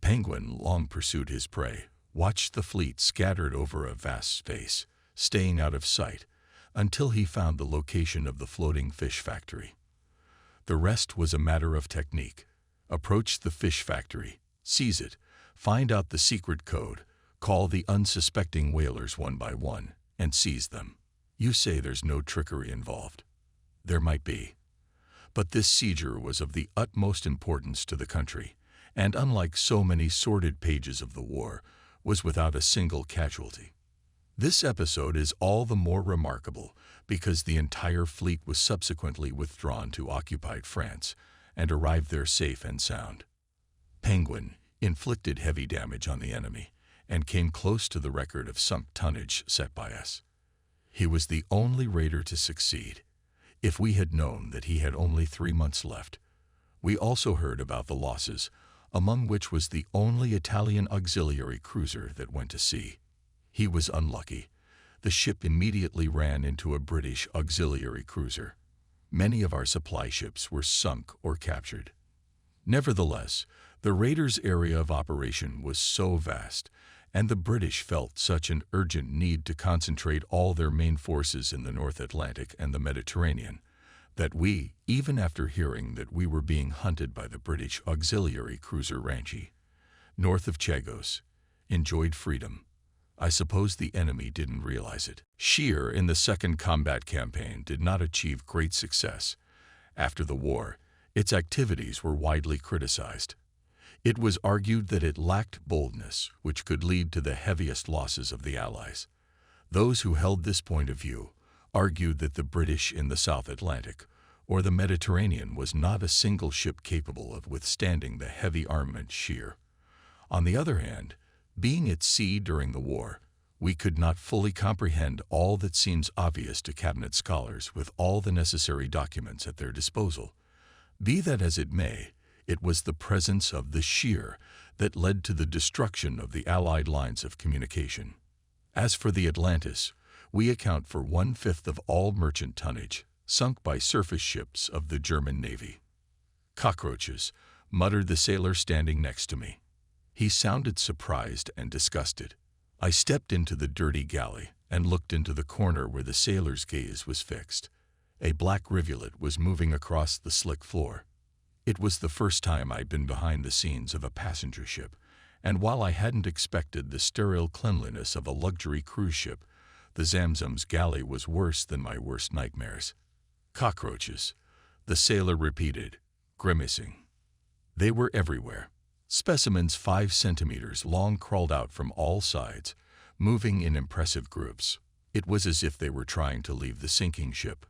Speaker 1: Penguin long pursued his prey, watched the fleet scattered over a vast space, staying out of sight, until he found the location of the floating fish factory. The rest was a matter of technique. Approach the fish factory, seize it, find out the secret code, call the unsuspecting whalers one by one, and seize them. You say there's no trickery involved. There might be. But this seizure was of the utmost importance to the country, and unlike so many sordid pages of the war, was without a single casualty. This episode is all the more remarkable because the entire fleet was subsequently withdrawn to occupied France and arrived there safe and sound. Penguin inflicted heavy damage on the enemy and came close to the record of sunk tonnage set by us. He was the only raider to succeed. If we had known that he had only 3 months left. We also heard about the losses, among which was the only Italian auxiliary cruiser that went to sea. He was unlucky. The ship immediately ran into a British auxiliary cruiser. Many of our supply ships were sunk or captured. Nevertheless, the raiders' area of operation was so vast, and the British felt such an urgent need to concentrate all their main forces in the North Atlantic and the Mediterranean, that we, even after hearing that we were being hunted by the British auxiliary cruiser Ranchi, north of Chagos, enjoyed freedom. I suppose the enemy didn't realize it. Shear in the Second Combat Campaign did not achieve great success. After the war, its activities were widely criticized. It was argued that it lacked boldness, which could lead to the heaviest losses of the Allies. Those who held this point of view argued that the British in the South Atlantic or the Mediterranean was not a single ship capable of withstanding the heavy armament Shear. On the other hand, being at sea during the war, we could not fully comprehend all that seems obvious to cabinet scholars with all the necessary documents at their disposal. Be that as it may, it was the presence of the Shear that led to the destruction of the Allied lines of communication. As for the Atlantis, we account for 1/5 of all merchant tonnage sunk by surface ships of the German Navy. "Cockroaches," muttered the sailor standing next to me. He sounded surprised and disgusted. I stepped into the dirty galley and looked into the corner where the sailor's gaze was fixed. A black rivulet was moving across the slick floor. It was the first time I'd been behind the scenes of a passenger ship, and while I hadn't expected the sterile cleanliness of a luxury cruise ship, the Zamzam's galley was worse than my worst nightmares. "Cockroaches," the sailor repeated, grimacing. They were everywhere. Specimens 5 centimeters long crawled out from all sides, moving in impressive groups. It was as if they were trying to leave the sinking ship.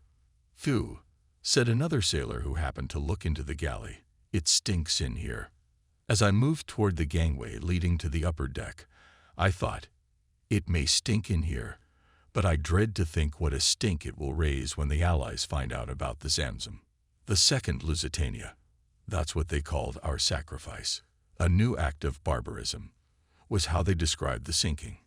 Speaker 1: "Phew," said another sailor who happened to look into the galley. "It stinks in here." As I moved toward the gangway leading to the upper deck, I thought, it may stink in here, but I dread to think what a stink it will raise when the Allies find out about the Zamzam. The second Lusitania, that's what they called our sacrifice, a new act of barbarism, was how they described the sinking.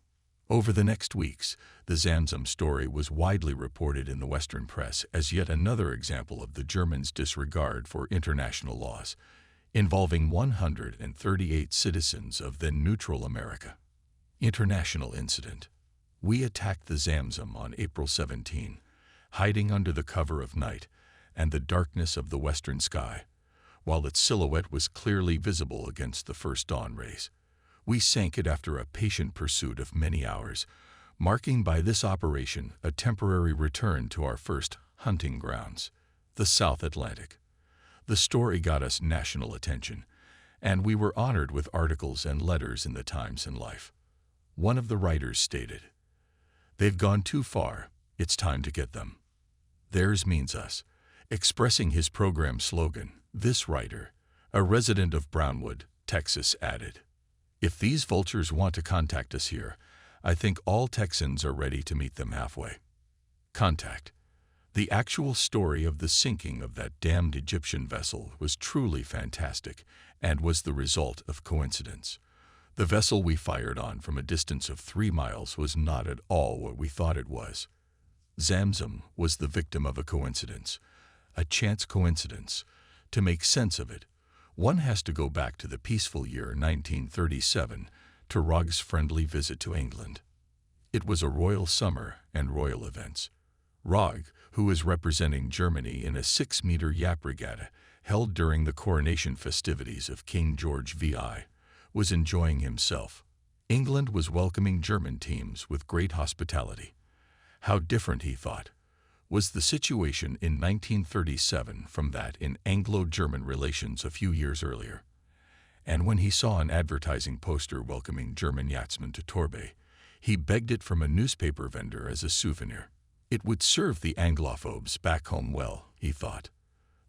Speaker 1: Over the next weeks, the Zamzam story was widely reported in the Western press as yet another example of the Germans' disregard for international laws, involving 138 citizens of then neutral America. International incident. We attacked the Zamzam on April 17, hiding under the cover of night and the darkness of the western sky, while its silhouette was clearly visible against the first dawn rays. We sank it after a patient pursuit of many hours, marking by this operation a temporary return to our first hunting grounds, the South Atlantic. The story got us national attention, and we were honored with articles and letters in the Times and Life. One of the writers stated, "They've gone too far, it's time to get them." Theirs means us. Expressing his program slogan, this writer, a resident of Brownwood, Texas, added, "If these vultures want to contact us here, I think all Texans are ready to meet them halfway." Contact. The actual story of the sinking of that damned Egyptian vessel was truly fantastic and was the result of coincidence. The vessel we fired on from a distance of 3 miles was not at all what we thought it was. Zamzam was the victim of a coincidence, a chance coincidence. To make sense of it, one has to go back to the peaceful year 1937 to Rog's friendly visit to England. It was a royal summer and royal events. Rog, who was representing Germany in a 6-meter Yap regatta held during the coronation festivities of King George VI, was enjoying himself. England was welcoming German teams with great hospitality. How different, he thought, was the situation in 1937 from that in Anglo-German relations a few years earlier. And when he saw an advertising poster welcoming German yachtsmen to Torbay, he begged it from a newspaper vendor as a souvenir. It would serve the Anglophobes back home well, he thought.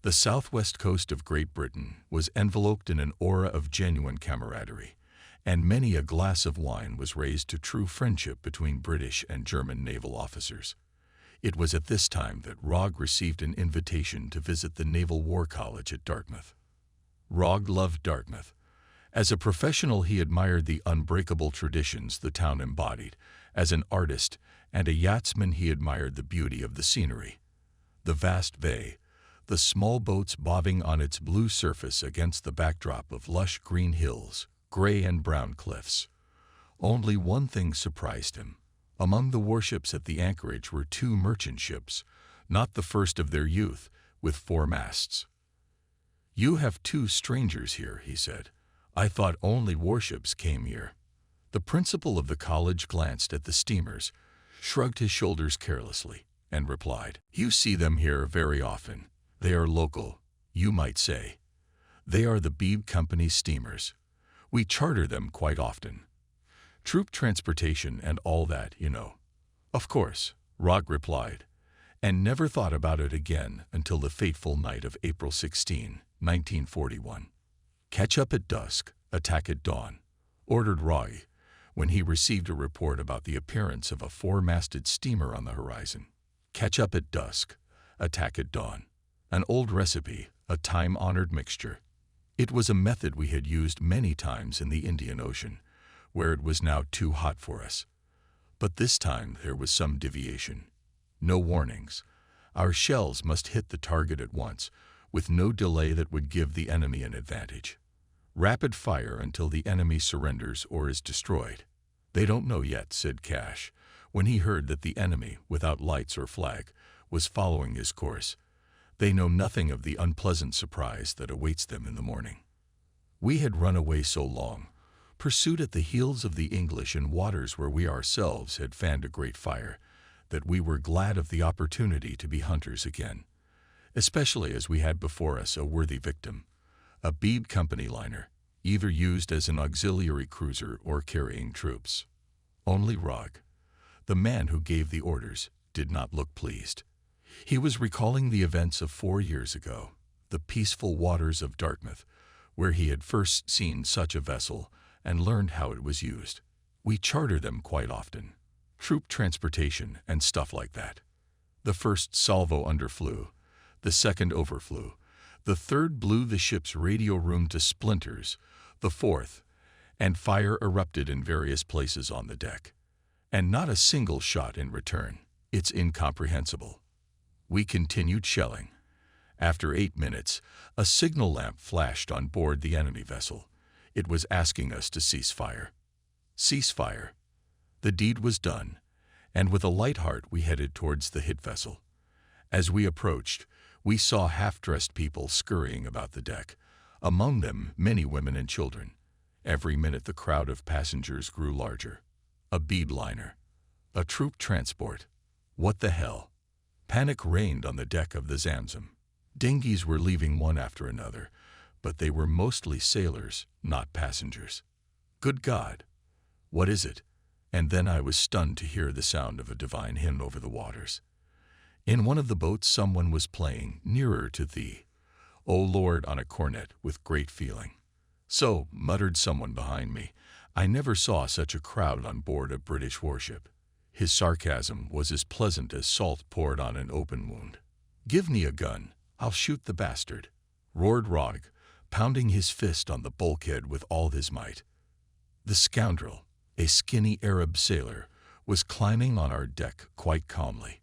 Speaker 1: The southwest coast of Great Britain was enveloped in an aura of genuine camaraderie, and many a glass of wine was raised to true friendship between British and German naval officers. It was at this time that Rog received an invitation to visit the Naval War College at Dartmouth. Rog loved Dartmouth. As a professional, he admired the unbreakable traditions the town embodied. As an artist and a yachtsman, he admired the beauty of the scenery. The vast bay, the small boats bobbing on its blue surface against the backdrop of lush green hills, gray and brown cliffs. Only one thing surprised him. Among the warships at the anchorage were 2 merchant ships, not the first of their youth, with 4 masts. "You have 2 strangers here," he said. "I thought only warships came here." The principal of the college glanced at the steamers, shrugged his shoulders carelessly, and replied, "You see them here very often. They are local, you might say. They are the Beebe Company's steamers. We charter them quite often. Troop transportation and all that, you know." "Of course," Rog replied, and never thought about it again until the fateful night of April 16, 1941. "Catch up at dusk, attack at dawn," ordered Rog when he received a report about the appearance of a 4-masted steamer on the horizon. Catch up at dusk, attack at dawn. An old recipe, a time-honored mixture. It was a method we had used many times in the Indian Ocean, where it was now too hot for us. But this time there was some deviation. No warnings. Our shells must hit the target at once, with no delay that would give the enemy an advantage. Rapid fire until the enemy surrenders or is destroyed. "They don't know yet," said Cash, when he heard that the enemy, without lights or flag, was following his course. "They know nothing of the unpleasant surprise that awaits them in the morning." We had run away so long, pursued at the heels of the English in waters where we ourselves had fanned a great fire, that we were glad of the opportunity to be hunters again, especially as we had before us a worthy victim, a Beebe Company liner, either used as an auxiliary cruiser or carrying troops. Only Rog, the man who gave the orders, did not look pleased. He was recalling the events of 4 years ago, the peaceful waters of Dartmouth, where he had first seen such a vessel and learned how it was used. "We charter them quite often. Troop transportation and stuff like that." The first salvo underflew, the second overflew, the third blew the ship's radio room to splinters, the fourth, and fire erupted in various places on the deck. And not a single shot in return. It's incomprehensible. We continued shelling. After 8 minutes, a signal lamp flashed on board the enemy vessel. It was asking us to cease fire. Cease fire. The deed was done, and with a light heart we headed towards the hit vessel. As we approached, we saw half-dressed people scurrying about the deck, among them many women and children. Every minute the crowd of passengers grew larger. A Beebe liner. A troop transport. What the hell? Panic reigned on the deck of the Zamzam. Dinghies were leaving one after another, but they were mostly sailors, not passengers. Good God! What is it? And then I was stunned to hear the sound of a divine hymn over the waters. In one of the boats someone was playing "Nearer to Thee, O Lord" on a cornet with great feeling. "So," muttered someone behind me, "I never saw such a crowd on board a British warship." His sarcasm was as pleasant as salt poured on an open wound. "Give me a gun, I'll shoot the bastard," roared Rog, pounding his fist on the bulkhead with all his might. The scoundrel, a skinny Arab sailor, was climbing on our deck quite calmly.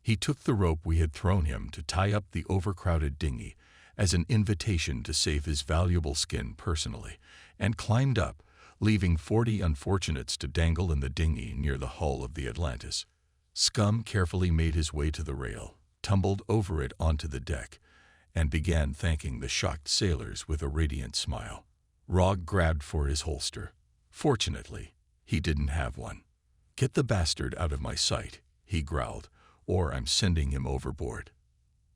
Speaker 1: He took the rope we had thrown him to tie up the overcrowded dinghy as an invitation to save his valuable skin personally, and climbed up, leaving 40 unfortunates to dangle in the dinghy near the hull of the Atlantis. Scum carefully made his way to the rail, tumbled over it onto the deck, and began thanking the shocked sailors with a radiant smile. Rog grabbed for his holster. Fortunately, he didn't have one. "Get the bastard out of my sight," he growled, "or I'm sending him overboard."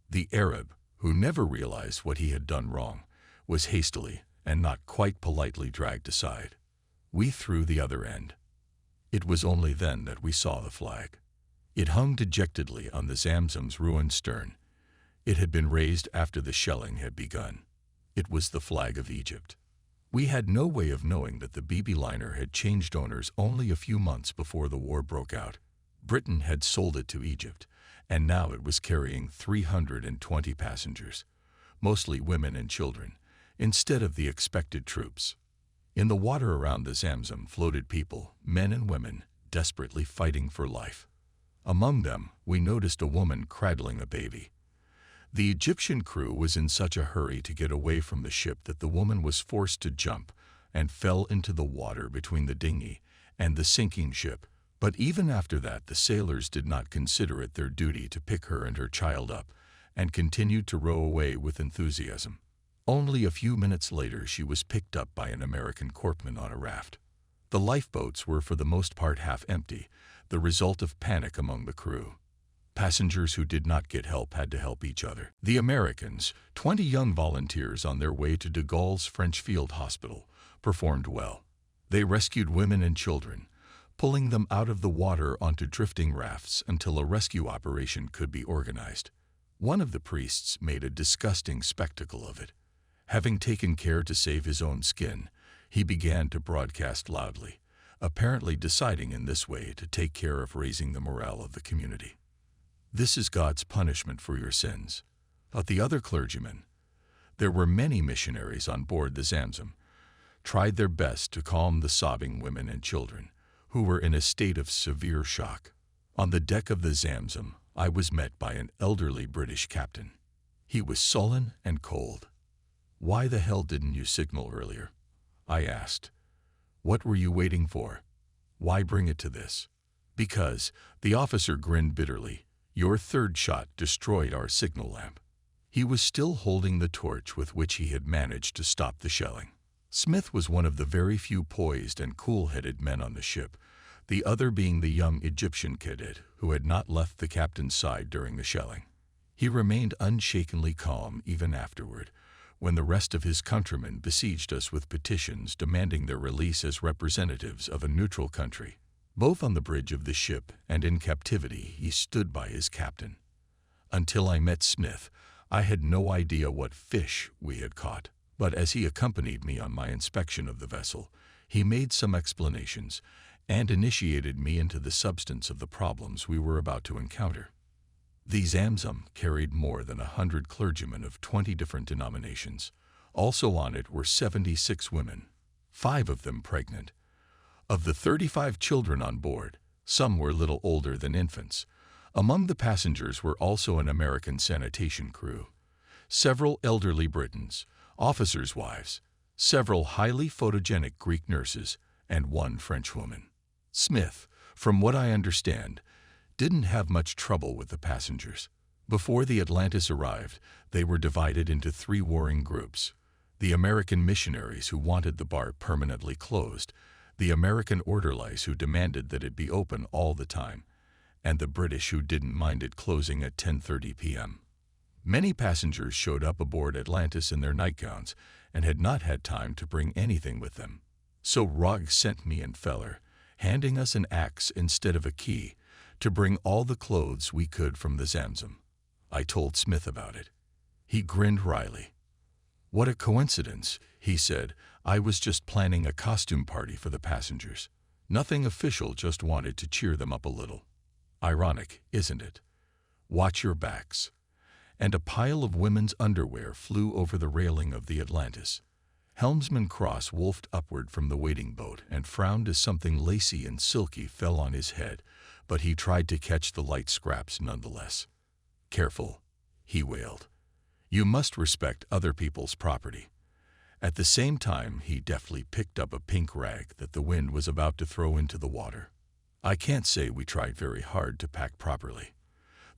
Speaker 1: The Arab, who never realized what he had done wrong, was hastily and not quite politely dragged aside. We threw the other end. It was only then that we saw the flag. It hung dejectedly on the Zamzam's ruined stern. It had been raised after the shelling had begun. It was the flag of Egypt. We had no way of knowing that the Beebe liner had changed owners only a few months before the war broke out. Britain had sold it to Egypt, and now it was carrying 320 passengers, mostly women and children, instead of the expected troops. In the water around the Zamzam floated people, men and women, desperately fighting for life. Among them, we noticed a woman cradling a baby. The Egyptian crew was in such a hurry to get away from the ship that the woman was forced to jump and fell into the water between the dinghy and the sinking ship. But even after that, the sailors did not consider it their duty to pick her and her child up and continued to row away with enthusiasm. Only a few minutes later, she was picked up by an American corpsman on a raft. The lifeboats were for the most part half empty, the result of panic among the crew. Passengers who did not get help had to help each other. The Americans, 20 young volunteers on their way to de Gaulle's French Field Hospital, performed well. They rescued women and children, pulling them out of the water onto drifting rafts until a rescue operation could be organized. One of the priests made a disgusting spectacle of it. Having taken care to save his own skin, he began to broadcast loudly, apparently deciding in this way to take care of raising the morale of the community. "This is God's punishment for your sins," thought the other clergymen. There were many missionaries on board the Zamzam, tried their best to calm the sobbing women and children, who were in a state of severe shock. On the deck of the Zamzam, I was met by an elderly British captain. He was sullen and cold. "Why the hell didn't you signal earlier?" I asked. "What were you waiting for? Why bring it to this?" "Because," the officer grinned bitterly, "your third shot destroyed our signal lamp." He was still holding the torch with which he had managed to stop the shelling. Smith was one of the very few poised and cool-headed men on the ship, the other being the young Egyptian cadet who had not left the captain's side during the shelling. He remained unshakenly calm even afterward, when the rest of his countrymen besieged us with petitions demanding their release as representatives of a neutral country. Both on the bridge of the ship and in captivity, he stood by his captain. Until I met Smith, I had no idea what fish we had caught, but as he accompanied me on my inspection of the vessel, he made some explanations and initiated me into the substance of the problems we were about to encounter. The Zamzam carried more than 100 clergymen of 20 different denominations. Also on it were 76 women, 5 of them pregnant. Of the 35 children on board, some were little older than infants. Among the passengers were also an American sanitation crew, several elderly Britons, officers' wives, several highly photogenic Greek nurses, and 1 Frenchwoman. Smith, from what I understand, didn't have much trouble with the passengers. Before the Atlantis arrived, they were divided into 3 warring groups: the American missionaries who wanted the bar permanently closed, the American orderlies who demanded that it be open all the time, and the British who didn't mind it closing at 10:30 p.m. Many passengers showed up aboard Atlantis in their nightgowns and had not had time to bring anything with them. So Rogg sent me and Feller, handing us an axe instead of a key, to bring all the clothes we could from the Zamzam. I told Smith about it. He grinned wryly. "What a coincidence," he said. "I was just planning a costume party for the passengers. Nothing official, just wanted to cheer them up a little. Ironic, isn't it? Watch your backs." And a pile of women's underwear flew over the railing of the Atlantis. Helmsman Cross wolfed upward from the waiting boat and frowned as something lacy and silky fell on his head, but he tried to catch the light scraps nonetheless. "Careful," he wailed. "You must respect other people's property." At the same time, he deftly picked up a pink rag that the wind was about to throw into the water. I can't say we tried very hard to pack properly.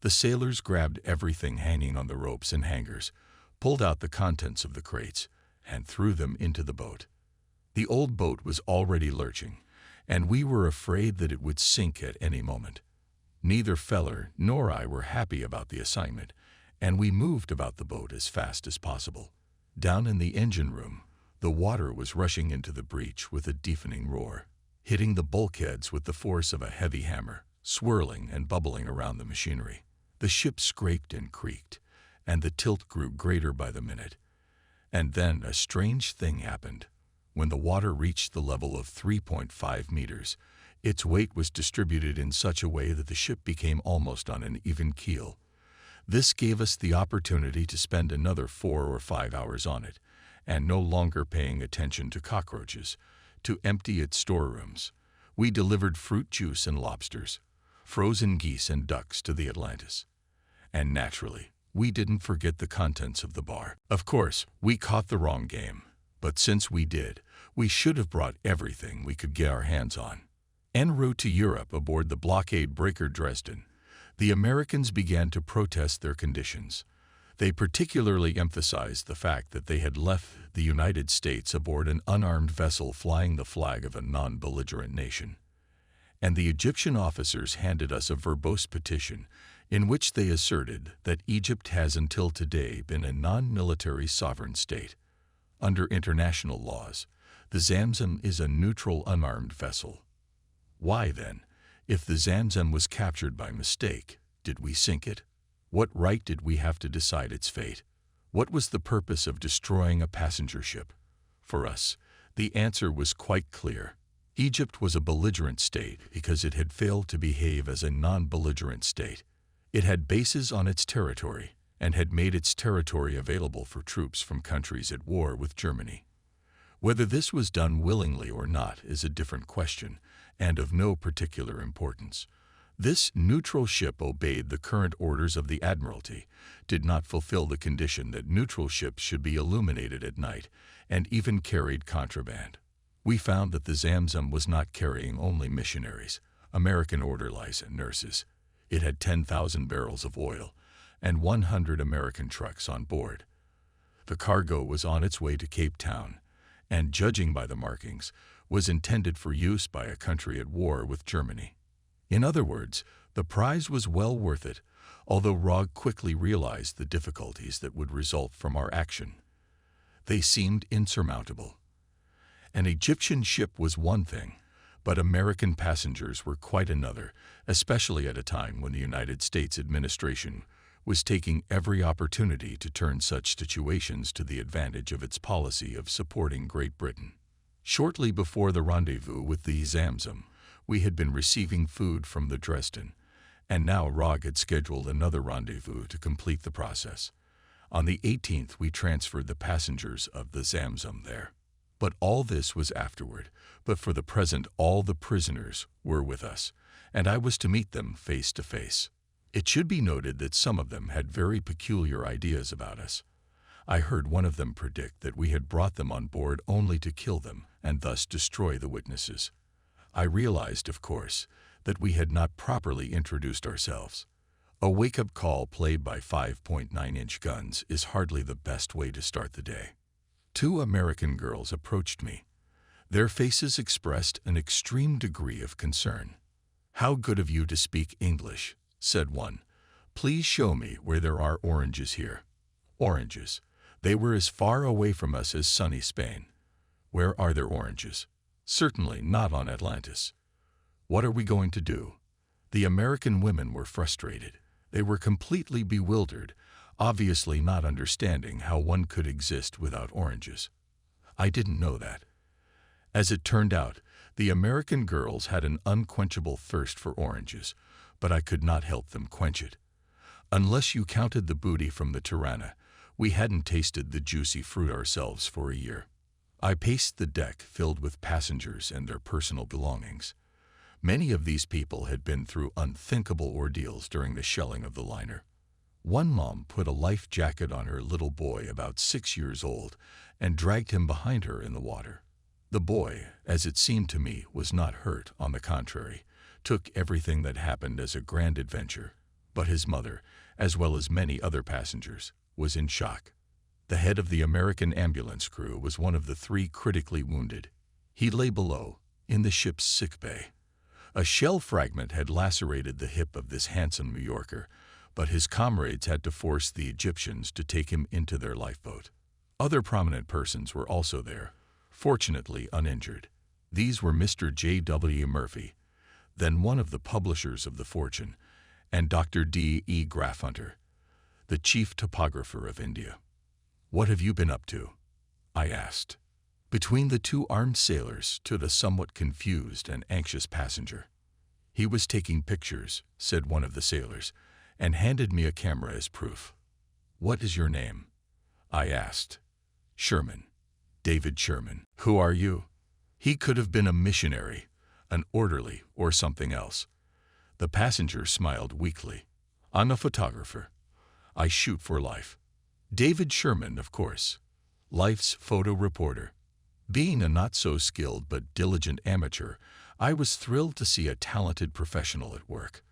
Speaker 1: The sailors grabbed everything hanging on the ropes and hangers, pulled out the contents of the crates, and threw them into the boat. The old boat was already lurching, and we were afraid that it would sink at any moment. Neither Feller nor I were happy about the assignment, and we moved about the boat as fast as possible. Down in the engine room, the water was rushing into the breach with a deafening roar, hitting the bulkheads with the force of a heavy hammer, swirling and bubbling around the machinery. The ship scraped and creaked, and the tilt grew greater by the minute. And then a strange thing happened. When the water reached the level of 3.5 meters, its weight was distributed in such a way that the ship became almost on an even keel. This gave us the opportunity to spend another 4 or 5 hours on it, and no longer paying attention to cockroaches, to empty its storerooms. We delivered fruit juice and lobsters, frozen geese and ducks to the Atlantis. And naturally, We didn't forget the contents of the bar. Of course, we caught the wrong game, but since we did, we should have brought everything we could get our hands on. En route to Europe aboard the blockade breaker Dresden, the Americans began to protest their conditions. They particularly emphasized the fact that they had left the United States aboard an unarmed vessel flying the flag of a non-belligerent nation. And the Egyptian officers handed us a verbose petition in which they asserted that Egypt has until today been a non-military sovereign state. Under international laws, the Zamzam is a neutral unarmed vessel. Why then, if the Zamzam was captured by mistake, did we sink it? What right did we have to decide its fate? What was the purpose of destroying a passenger ship? For us, the answer was quite clear. Egypt was a belligerent state because it had failed to behave as a non-belligerent state. It had bases on its territory and had made its territory available for troops from countries at war with Germany. Whether this was done willingly or not is a different question and of no particular importance. This neutral ship obeyed the current orders of the Admiralty, did not fulfill the condition that neutral ships should be illuminated at night, and even carried contraband. We found that the Zamzam was not carrying only missionaries, American orderlies and nurses. It had 10,000 barrels of oil and 100 American trucks on board. The cargo was on its way to Cape Town, and judging by the markings, was intended for use by a country at war with Germany. In other words, the prize was well worth it, although Rogg quickly realized the difficulties that would result from our action. They seemed insurmountable. An Egyptian ship was one thing, but American passengers were quite another, especially at a time when the United States administration was taking every opportunity to turn such situations to the advantage of its policy of supporting Great Britain. Shortly before the rendezvous with the Zamzam, we had been receiving food from the Dresden, and now Rogg had scheduled another rendezvous to complete the process. On the 18th, we transferred the passengers of the Zamzam there. But all this was afterward, but for the present all the prisoners were with us, and I was to meet them face to face. It should be noted that some of them had very peculiar ideas about us. I heard one of them predict that we had brought them on board only to kill them and thus destroy the witnesses. I realized, of course, that we had not properly introduced ourselves. A wake-up call played by 5.9-inch guns is hardly the best way to start the day. 2 American girls approached me. Their faces expressed an extreme degree of concern. "How good of you to speak English," said one. "Please show me where there are oranges here." Oranges. They were as far away from us as sunny Spain. Where are there oranges? Certainly not on Atlantis. What are we going to do? The American women were frustrated. They were completely bewildered, obviously not understanding how one could exist without oranges. I didn't know that. As it turned out, the American girls had an unquenchable thirst for oranges, but I could not help them quench it. Unless you counted the booty from the Tirana, we hadn't tasted the juicy fruit ourselves for a year. I paced the deck filled with passengers and their personal belongings. Many of these people had been through unthinkable ordeals during the shelling of the liner. One mom put a life jacket on her little boy about 6 years old and dragged him behind her in the water. The boy, as it seemed to me, was not hurt. On the contrary, took everything that happened as a grand adventure. But his mother, as well as many other passengers, was in shock. The head of the American ambulance crew was one of the 3 critically wounded. He lay below, in the ship's sickbay. A shell fragment had lacerated the hip of this handsome New Yorker, but his comrades had to force the Egyptians to take him into their lifeboat. Other prominent persons were also there, fortunately uninjured. These were Mr. J.W. Murphy, then one of the publishers of the Fortune, and Dr. D.E. Grafhunter, the chief topographer of India. "What have you been up to?" I asked. Between the 2 armed sailors stood a somewhat confused and anxious passenger. "He was taking pictures," said one of the sailors, and handed me a camera as proof. "What is your name?" I asked. "Sherman. David Sherman." "Who are you?" He could have been a missionary, an orderly, or something else. The passenger smiled weakly. "I'm a photographer. I shoot for life. David Sherman, of course, Life's photo reporter. Being a not-so-skilled but diligent amateur, I was thrilled to see a talented professional at work.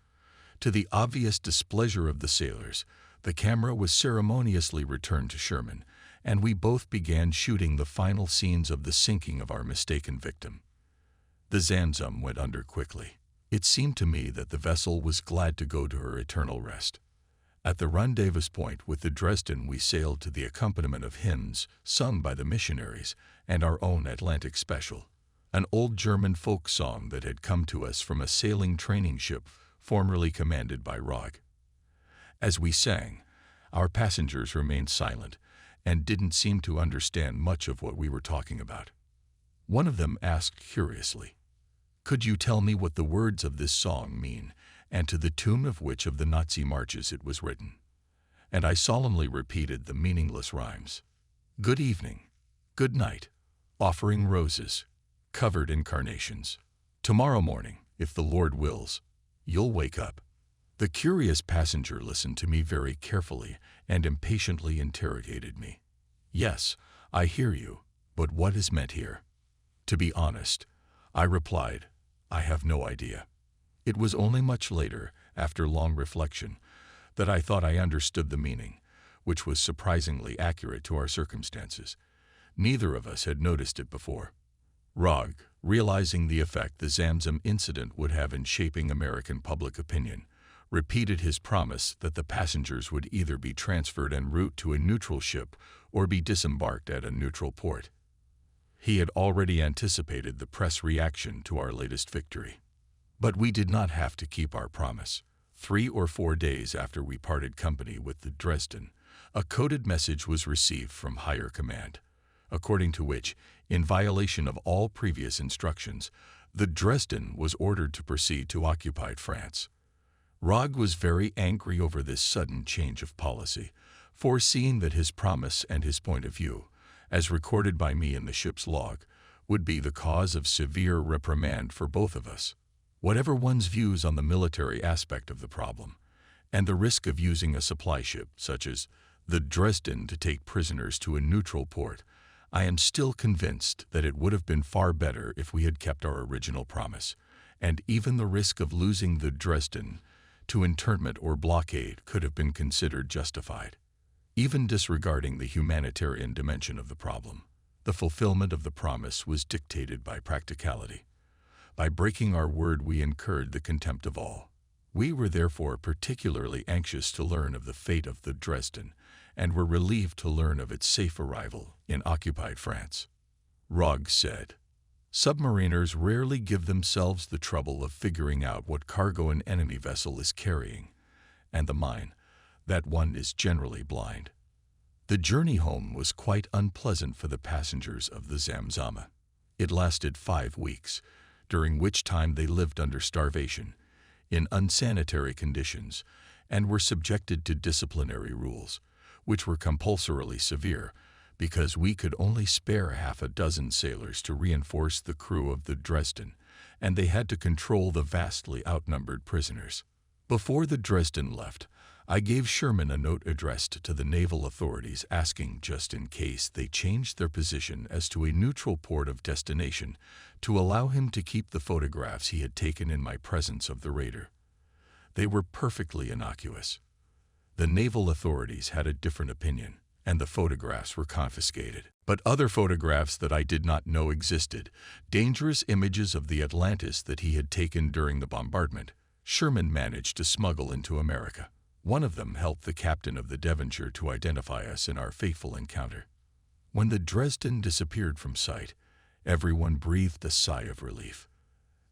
Speaker 1: To the obvious displeasure of the sailors, the camera was ceremoniously returned to Sherman, and we both began shooting the final scenes of the sinking of our mistaken victim. The Zamzam went under quickly. It seemed to me that the vessel was glad to go to her eternal rest. At the rendezvous point with the Dresden, we sailed to the accompaniment of hymns sung by the missionaries and our own Atlantic Special, an old German folk song that had come to us from a sailing training ship formerly commanded by Rog. As we sang, our passengers remained silent and didn't seem to understand much of what we were talking about. One of them asked curiously, "Could you tell me what the words of this song mean, and to the tune of which of the Nazi marches it was written?" And I solemnly repeated the meaningless rhymes. "Good evening, good night, offering roses, covered in carnations. Tomorrow morning, if the Lord wills, you'll wake up." The curious passenger listened to me very carefully and impatiently interrogated me. "Yes, I hear you, but what is meant here?" To be honest, I replied, "I have no idea." It was only much later, after long reflection, that I thought I understood the meaning, which was surprisingly accurate to our circumstances. Neither of us had noticed it before. Rog, realizing the effect the Zamzam incident would have in shaping American public opinion, repeated his promise that the passengers would either be transferred en route to a neutral ship or be disembarked at a neutral port. He had already anticipated the press reaction to our latest victory. But we did not have to keep our promise. 3 or 4 days after we parted company with the Dresden, a coded message was received from higher command, according to which, in violation of all previous instructions, the Dresden was ordered to proceed to occupied France. Rog was very angry over this sudden change of policy, foreseeing that his promise and his point of view, as recorded by me in the ship's log, would be the cause of severe reprimand for both of us. Whatever one's views on the military aspect of the problem, and the risk of using a supply ship, such as the Dresden, to take prisoners to a neutral port, I am still convinced that it would have been far better if we had kept our original promise, and even the risk of losing the Dresden to internment or blockade could have been considered justified. Even disregarding the humanitarian dimension of the problem, the fulfillment of the promise was dictated by practicality. By breaking our word, we incurred the contempt of all. We were therefore particularly anxious to learn of the fate of the Dresden, and were relieved to learn of its safe arrival in occupied France. Rog said, "Submariners rarely give themselves the trouble of figuring out what cargo an enemy vessel is carrying, and the mine, that one is generally blind." The journey home was quite unpleasant for the passengers of the Zamzama. It lasted 5 weeks, during which time they lived under starvation, in unsanitary conditions, and were subjected to disciplinary rules, which were compulsorily severe, because we could only spare half a dozen sailors to reinforce the crew of the Dresden, and they had to control the vastly outnumbered prisoners. Before the Dresden left, I gave Sherman a note addressed to the naval authorities asking, just in case they changed their position as to a neutral port of destination, to allow him to keep the photographs he had taken in my presence of the raider. They were perfectly innocuous. The naval authorities had a different opinion, and the photographs were confiscated. But other photographs that I did not know existed, dangerous images of the Atlantis that he had taken during the bombardment, Sherman managed to smuggle into America. One of them helped the captain of the Devonshire to identify us in our fateful encounter. When the Dresden disappeared from sight, everyone breathed a sigh of relief.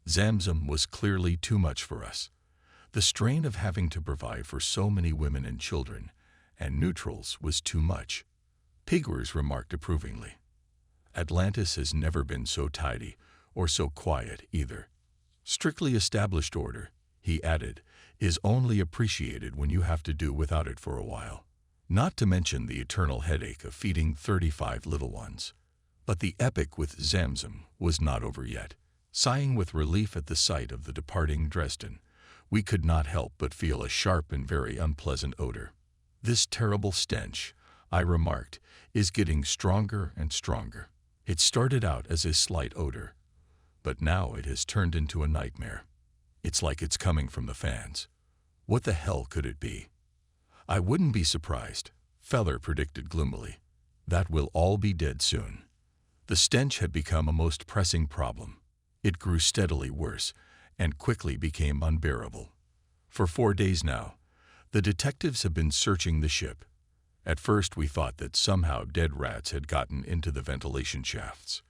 Speaker 1: Zamzam was clearly too much for us. The strain of having to provide for so many women and children, and neutrals, was too much. Pigwers remarked approvingly, "Atlantis has never been so tidy, or so quiet either. Strictly established order," he added, "is only appreciated when you have to do without it for a while. Not to mention the eternal headache of feeding 35 little ones." But the epic with Zamzam was not over yet. Sighing with relief at the sight of the departing Dresden, we could not help but feel a sharp and very unpleasant odor. "This terrible stench," I remarked, "is getting stronger and stronger. It started out as a slight odor, but now it has turned into a nightmare. It's like it's coming from the fans. What the hell could it be?" "I wouldn't be surprised," Feller predicted gloomily, "that we'll all be dead soon." The stench had become a most pressing problem. It grew steadily worse and quickly became unbearable. For 4 days now, the detectives have been searching the ship. At first we thought that somehow dead rats had gotten into the ventilation shafts.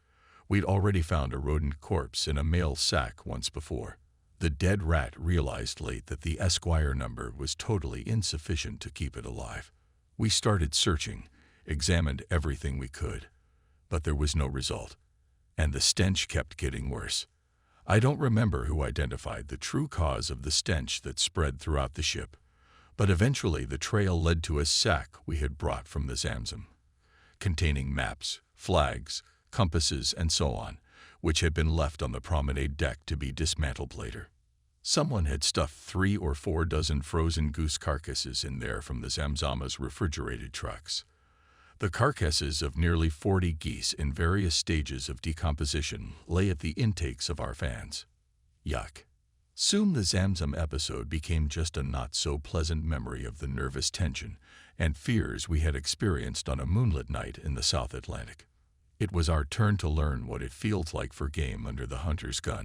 Speaker 1: We'd already found a rodent corpse in a mail sack once before. The dead rat realized late that the Esquire number was totally insufficient to keep it alive. We started searching, examined everything we could, but there was no result, and the stench kept getting worse. I don't remember who identified the true cause of the stench that spread throughout the ship, but eventually the trail led to a sack we had brought from the Zamzam, containing maps, flags, compasses, and so on, which had been left on the promenade deck to be dismantled later. Someone had stuffed 3 or 4 dozen frozen goose carcasses in there from the Zamzama's refrigerated trucks. The carcasses of nearly 40 geese in various stages of decomposition lay at the intakes of our fans. Yuck. Soon the Zamzam episode became just a not-so-pleasant memory of the nervous tension and fears we had experienced on a moonlit night in the South Atlantic. It was our turn to learn what it feels like for game under the hunter's gun.